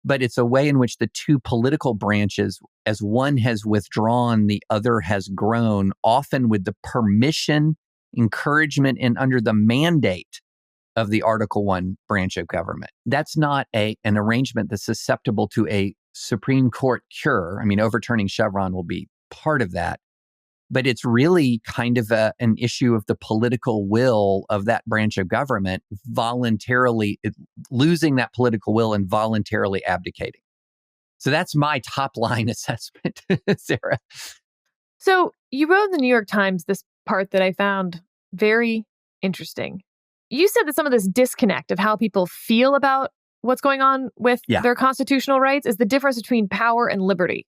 but it's a way in which the two political branches, as one has withdrawn, the other has grown, often with the permission, encouragement, and under the mandate of the Article 1 branch of government. That's not an arrangement that's susceptible to a Supreme Court cure. I mean, overturning Chevron will be part of that. But it's really kind of an issue of the political will of that branch of government voluntarily losing that political will and voluntarily abdicating. So that's my top line assessment, Sarah. So you wrote in the New York Times this part that I found very interesting. You said that some of this disconnect of how people feel about what's going on with their constitutional rights is the difference between power and liberty.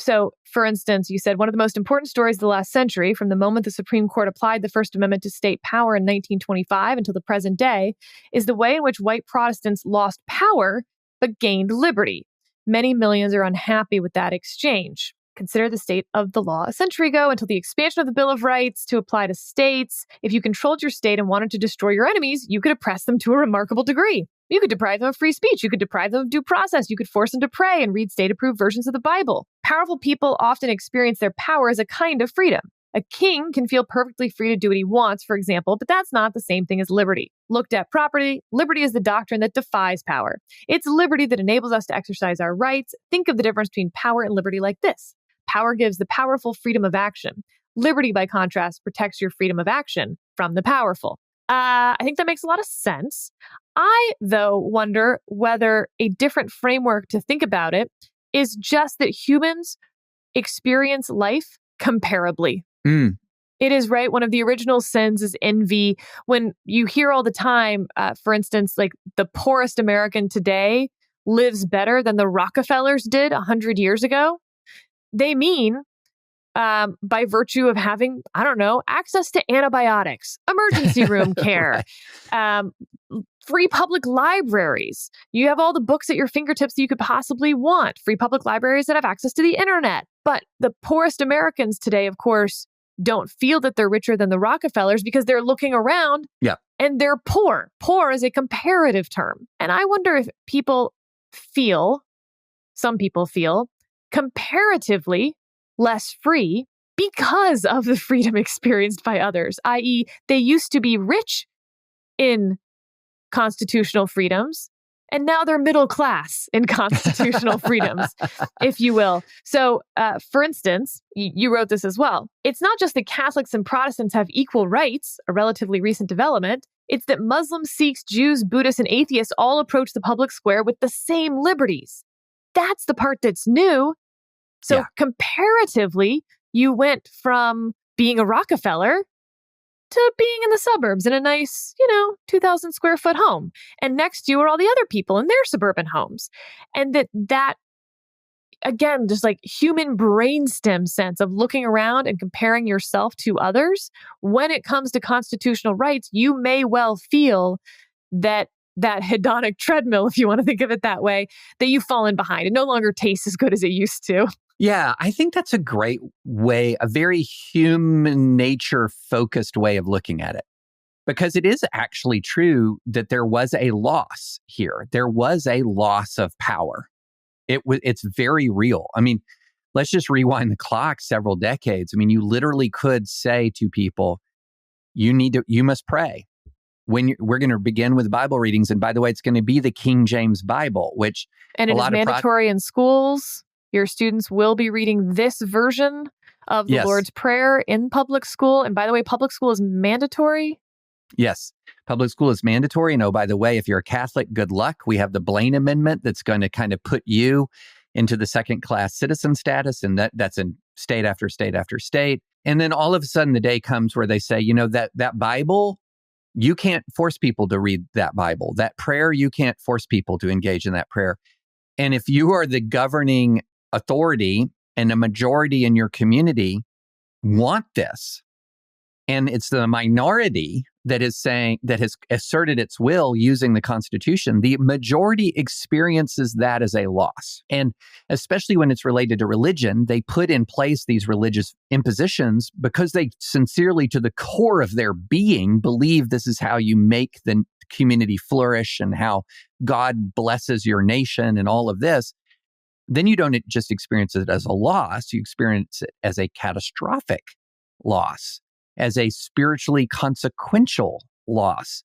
So, for instance, you said one of the most important stories of the last century, from the moment the Supreme Court applied the First Amendment to state power in 1925 until the present day, is the way in which white Protestants lost power but gained liberty. Many millions are unhappy with that exchange. Consider the state of the law a century ago until the expansion of the Bill of Rights to apply to states. If you controlled your state and wanted to destroy your enemies, you could oppress them to a remarkable degree. You could deprive them of free speech. You could deprive them of due process. You could force them to pray and read state-approved versions of the Bible. Powerful people often experience their power as a kind of freedom. A king can feel perfectly free to do what he wants, for example, but that's not the same thing as liberty. Looked at properly, liberty is the doctrine that defies power. It's liberty that enables us to exercise our rights. Think of the difference between power and liberty like this. Power gives the powerful freedom of action. Liberty, by contrast, protects your freedom of action from the powerful. I think that makes a lot of sense. I, though, wonder whether a different framework to think about it is just that humans experience life comparably. It is, right, one of the original sins is envy. When you hear all the time, for instance, like the poorest American today lives better than the Rockefellers did 100 years ago, they mean by virtue of having, I don't know, access to antibiotics, emergency room care, free public libraries. You have all the books at your fingertips that you could possibly want, free public libraries that have access to the internet. But the poorest Americans today, of course, don't feel that they're richer than the Rockefellers because they're looking around and they're poor. Poor is a comparative term. And I wonder if some people feel comparatively less free because of the freedom experienced by others, i.e., they used to be rich in constitutional freedoms, and now they're middle class in constitutional freedoms, if you will. So, for instance, you wrote this as well. It's not just that Catholics and Protestants have equal rights, a relatively recent development. It's that Muslims, Sikhs, Jews, Buddhists, and atheists all approach the public square with the same liberties. That's the part that's new. So comparatively, you went from being a Rockefeller to being in the suburbs in a nice, 2,000 square foot home. And next to you are all the other people in their suburban homes. And that again, just like human brainstem sense of looking around and comparing yourself to others, when it comes to constitutional rights, you may well feel that hedonic treadmill, if you want to think of it that way, that you've fallen behind. It no longer tastes as good as it used to. Yeah, I think that's a great way, a very human nature focused way of looking at it. Because it is actually true that there was a loss here. There was a loss of power. It's very real. I mean, let's just rewind the clock several decades. I mean, you literally could say to people, you must pray. We're going to begin with Bible readings. And by the way, it's going to be the King James Bible, which and it is mandatory in schools. Your students will be reading this version of the Lord's Prayer in public school. And by the way, public school is mandatory. Yes, public school is mandatory. And oh, by the way, if you're a Catholic, good luck. We have the Blaine Amendment that's going to kind of put you into the second-class citizen status. And that's in state after state after state. And then all of a sudden the day comes where they say, that Bible, you can't force people to read that Bible. That prayer, you can't force people to engage in that prayer. And if you are the governing authority and a majority in your community want this, and it's the minority that has asserted its will using the Constitution, the majority experiences that as a loss. And especially when it's related to religion, they put in place these religious impositions because they sincerely, to the core of their being, believe this is how you make the community flourish and how God blesses your nation and all of this. Then you don't just experience it as a loss, you experience it as a catastrophic loss, as a spiritually consequential loss.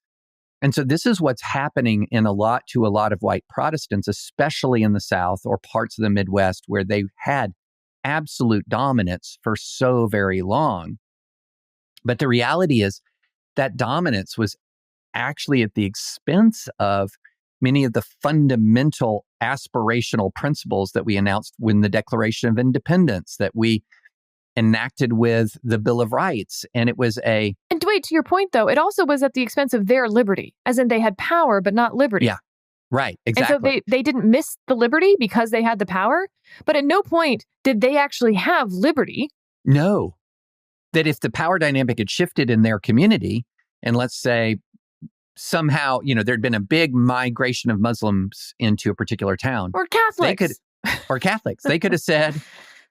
And so this is what's happening to a lot of white Protestants, especially in the South or parts of the Midwest where they had absolute dominance for so very long. But the reality is that dominance was actually at the expense of many of the fundamental aspirational principles that we announced when the Declaration of Independence, that we enacted with the Bill of Rights. And it was And wait, to your point, though, it also was at the expense of their liberty, as in they had power, but not liberty. Yeah, right, exactly. And so they didn't miss the liberty because they had the power, but at no point did they actually have liberty. No. That if the power dynamic had shifted in their community, and let's say somehow, there'd been a big migration of Muslims into a particular town. Or Catholics. They could have said,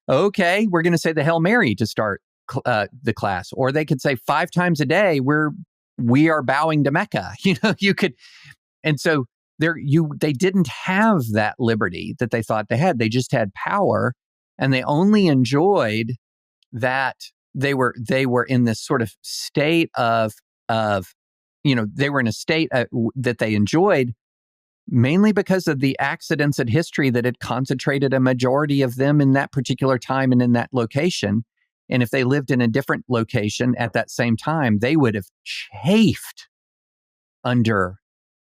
okay, we're going to say the Hail Mary to start the class. Or they could say 5 times a day, we are bowing to Mecca. You could. And so they didn't have that liberty that they thought they had. They just had power, and they only enjoyed that. They were in this sort of state of they were in a state that they enjoyed mainly because of the accidents in history that had concentrated a majority of them in that particular time and in that location. And if they lived in a different location at that same time, they would have chafed under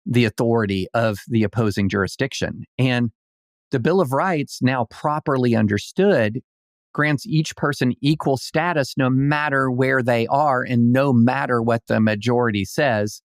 the authority of the opposing jurisdiction. And the Bill of Rights, now properly understood, grants each person equal status no matter where they are and no matter what the majority says,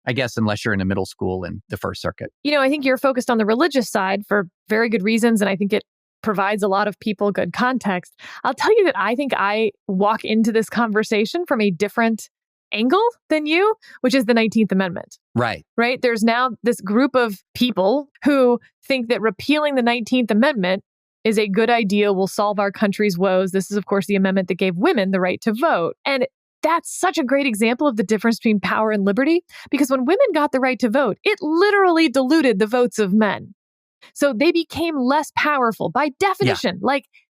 I guess, unless you're in a middle school in the First Circuit. I think you're focused on the religious side for very good reasons, and I think it provides a lot of people good context. I'll tell you that I think I walk into this conversation from a different angle than you, which is the 19th Amendment. Right. Right? There's now this group of people who think that repealing the 19th Amendment is a good idea, will solve our country's woes. This is, of course, the amendment that gave women the right to vote. And that's such a great example of the difference between power and liberty, because when women got the right to vote, it literally diluted the votes of men. So they became less powerful by definition,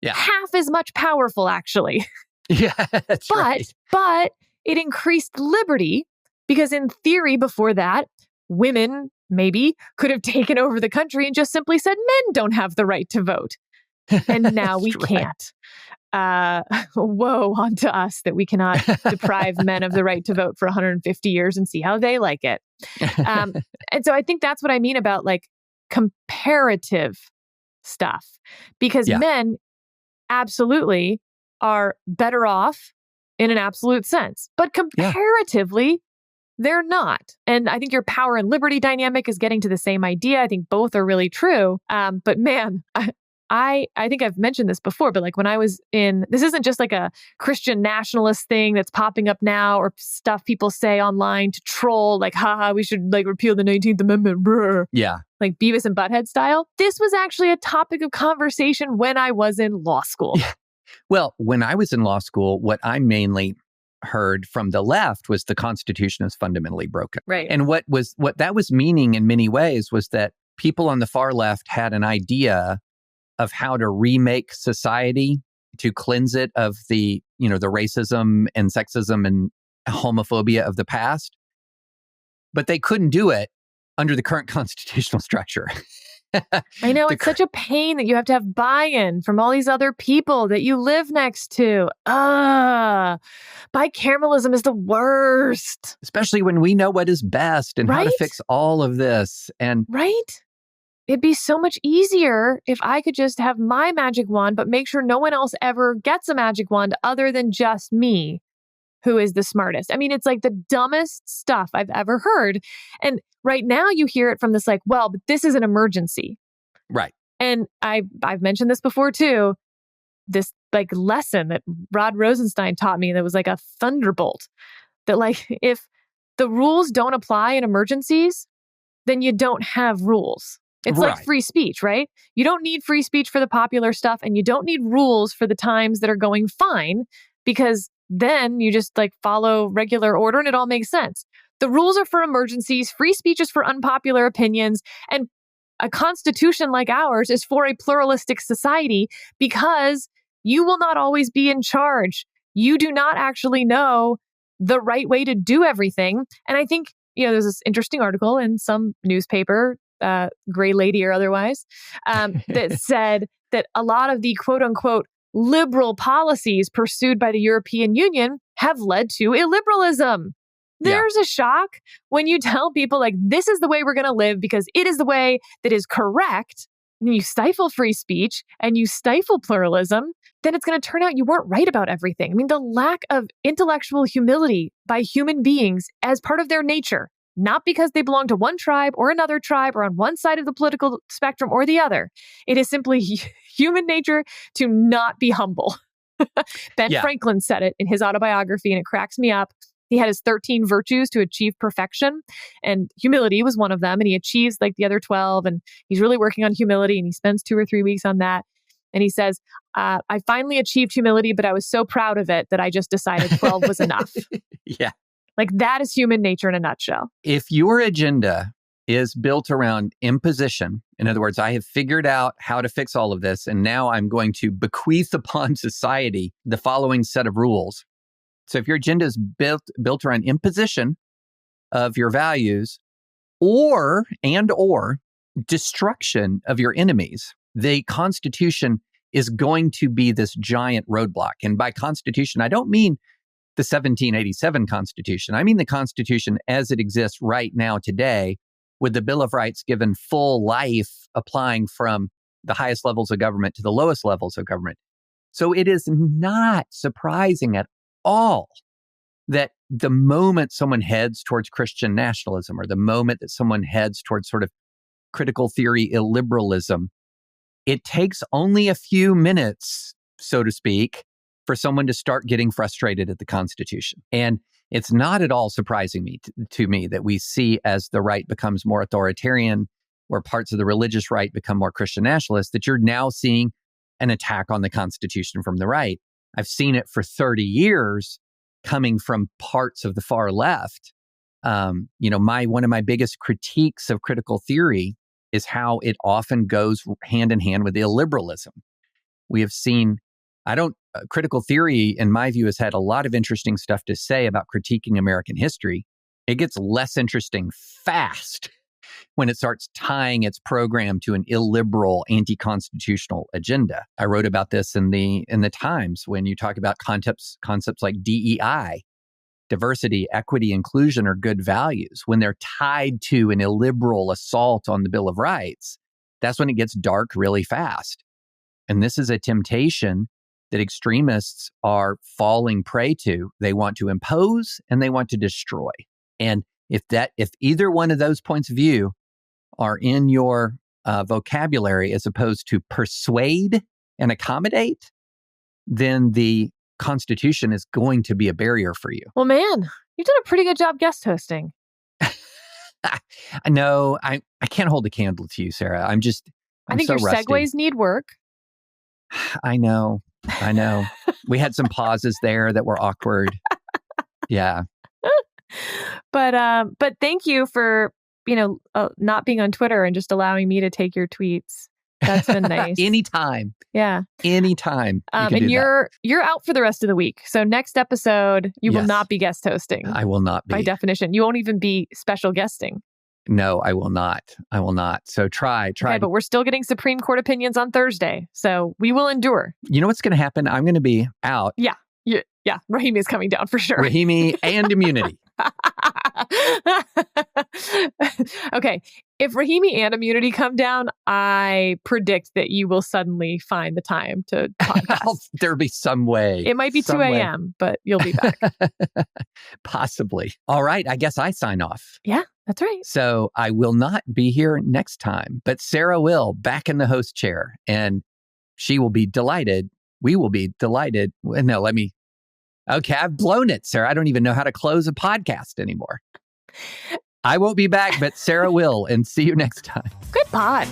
half as much powerful, actually. Yeah, that's right. But it increased liberty because in theory before that, women maybe could have taken over the country and just simply said men don't have the right to vote. And now we right. can't. Woe unto us that we cannot deprive men of the right to vote for 150 years and see how they like it. And so I think that's what I mean about like comparative stuff, because men absolutely are better off in an absolute sense, but comparatively, they're not. And I think your power and liberty dynamic is getting to the same idea. I think both are really true. But man, I think I've mentioned this before, but like when I was this isn't just like a Christian nationalist thing that's popping up now or stuff people say online to troll, like, haha, we should like repeal the 19th Amendment. Brr. Yeah. Like Beavis and Butthead style. This was actually a topic of conversation when I was in law school. Yeah. Well, when I was in law school, what I mainly heard from the left was the Constitution is fundamentally broken. Right. And what that was meaning in many ways was that people on the far left had an idea of how to remake society, to cleanse it of the racism and sexism and homophobia of the past. But they couldn't do it under the current constitutional structure. I know, it's such a pain that you have to have buy-in from all these other people that you live next to. Bicameralism is the worst. Especially when we know what is best and how to fix all of this. And it'd be so much easier if I could just have my magic wand, but make sure no one else ever gets a magic wand other than just me, who is the smartest. I mean, it's like the dumbest stuff I've ever heard. And right now you hear it from this like, well, but this is an emergency. Right. And I've mentioned this before too, this like lesson that Rod Rosenstein taught me that was like a thunderbolt, that like, if the rules don't apply in emergencies, then you don't have rules. It's like free speech, right? You don't need free speech for the popular stuff, and you don't need rules for the times that are going fine, because then you just like follow regular order and it all makes sense. The rules are for emergencies, free speech is for unpopular opinions, and a constitution like ours is for a pluralistic society because you will not always be in charge. You do not actually know the right way to do everything. And I think, there's this interesting article in some newspaper, Gray Lady or otherwise, that said that a lot of the quote unquote liberal policies pursued by the European Union have led to illiberalism. There's a shock when you tell people like, this is the way we're going to live because it is the way that is correct. And you stifle free speech and you stifle pluralism, then it's going to turn out you weren't right about everything. I mean, the lack of intellectual humility by human beings as part of their nature, not because they belong to one tribe or another tribe or on one side of the political spectrum or the other. It is simply human nature to not be humble. Ben Franklin said it in his autobiography, and it cracks me up. He had his 13 virtues to achieve perfection, and humility was one of them. And he achieves like the other 12, and he's really working on humility, and he spends 2 or 3 weeks on that. And he says, I finally achieved humility, but I was so proud of it that I just decided 12 was enough. Yeah. Like that is human nature in a nutshell. If your agenda is built around imposition, in other words, I have figured out how to fix all of this, and now I'm going to bequeath upon society the following set of rules. So if your agenda is built around imposition of your values or destruction of your enemies, the Constitution is going to be this giant roadblock. And by Constitution, I don't mean the 1787 Constitution. I mean the Constitution as it exists right now today, with the Bill of Rights given full life, applying from the highest levels of government to the lowest levels of government. So it is not surprising at all that the moment someone heads towards Christian nationalism, or the moment that someone heads towards sort of critical theory illiberalism, it takes only a few minutes, so to speak, for someone to start getting frustrated at the Constitution. And it's not at all surprising to me that we see, as the right becomes more authoritarian, or parts of the religious right become more Christian nationalist, that you're now seeing an attack on the Constitution from the right. I've seen it for 30 years coming from parts of the far left. One of my biggest critiques of critical theory is how it often goes hand in hand with illiberalism. We have seen, I don't critical theory, in my view, has had a lot of interesting stuff to say about critiquing American history. It gets less interesting fast when it starts tying its program to an illiberal, anti-constitutional agenda. I wrote about this in the Times when you talk about concepts like DEI, diversity, equity, inclusion are good values. When they're tied to an illiberal assault on the Bill of Rights, that's when it gets dark really fast. And this is a temptation that extremists are falling prey to. They want to impose and they want to destroy. And if either one of those points of view are in your vocabulary as opposed to persuade and accommodate, then the Constitution is going to be a barrier for you. Well, man, you've done a pretty good job guest hosting. No, I can't hold a candle to you, Sarah. I think so your rusty. Segues need work. I know. We had some pauses there that were awkward. Yeah. But thank you for, not being on Twitter and just allowing me to take your tweets. That's been nice. Anytime. Yeah. Anytime. And you're out for the rest of the week. So next episode, you will not be guest hosting. I will not be. By definition. You won't even be special guesting. No, I will not. So try. Okay, but we're still getting Supreme Court opinions on Thursday. So we will endure. You know what's going to happen? I'm going to be out. Yeah. Rahimi is coming down for sure. Rahimi and immunity. Okay. If Rahimi and immunity come down, I predict that you will suddenly find the time to podcast. There'll be some way. It might be 2 a.m., but you'll be back. Possibly. All right. I guess I sign off. Yeah, that's right. So I will not be here next time, but Sarah will, back in the host chair, and she will be delighted. We will be delighted. No, okay, I've blown it, Sarah. I don't even know how to close a podcast anymore. I won't be back, but Sarah will, and see you next time. Good pod.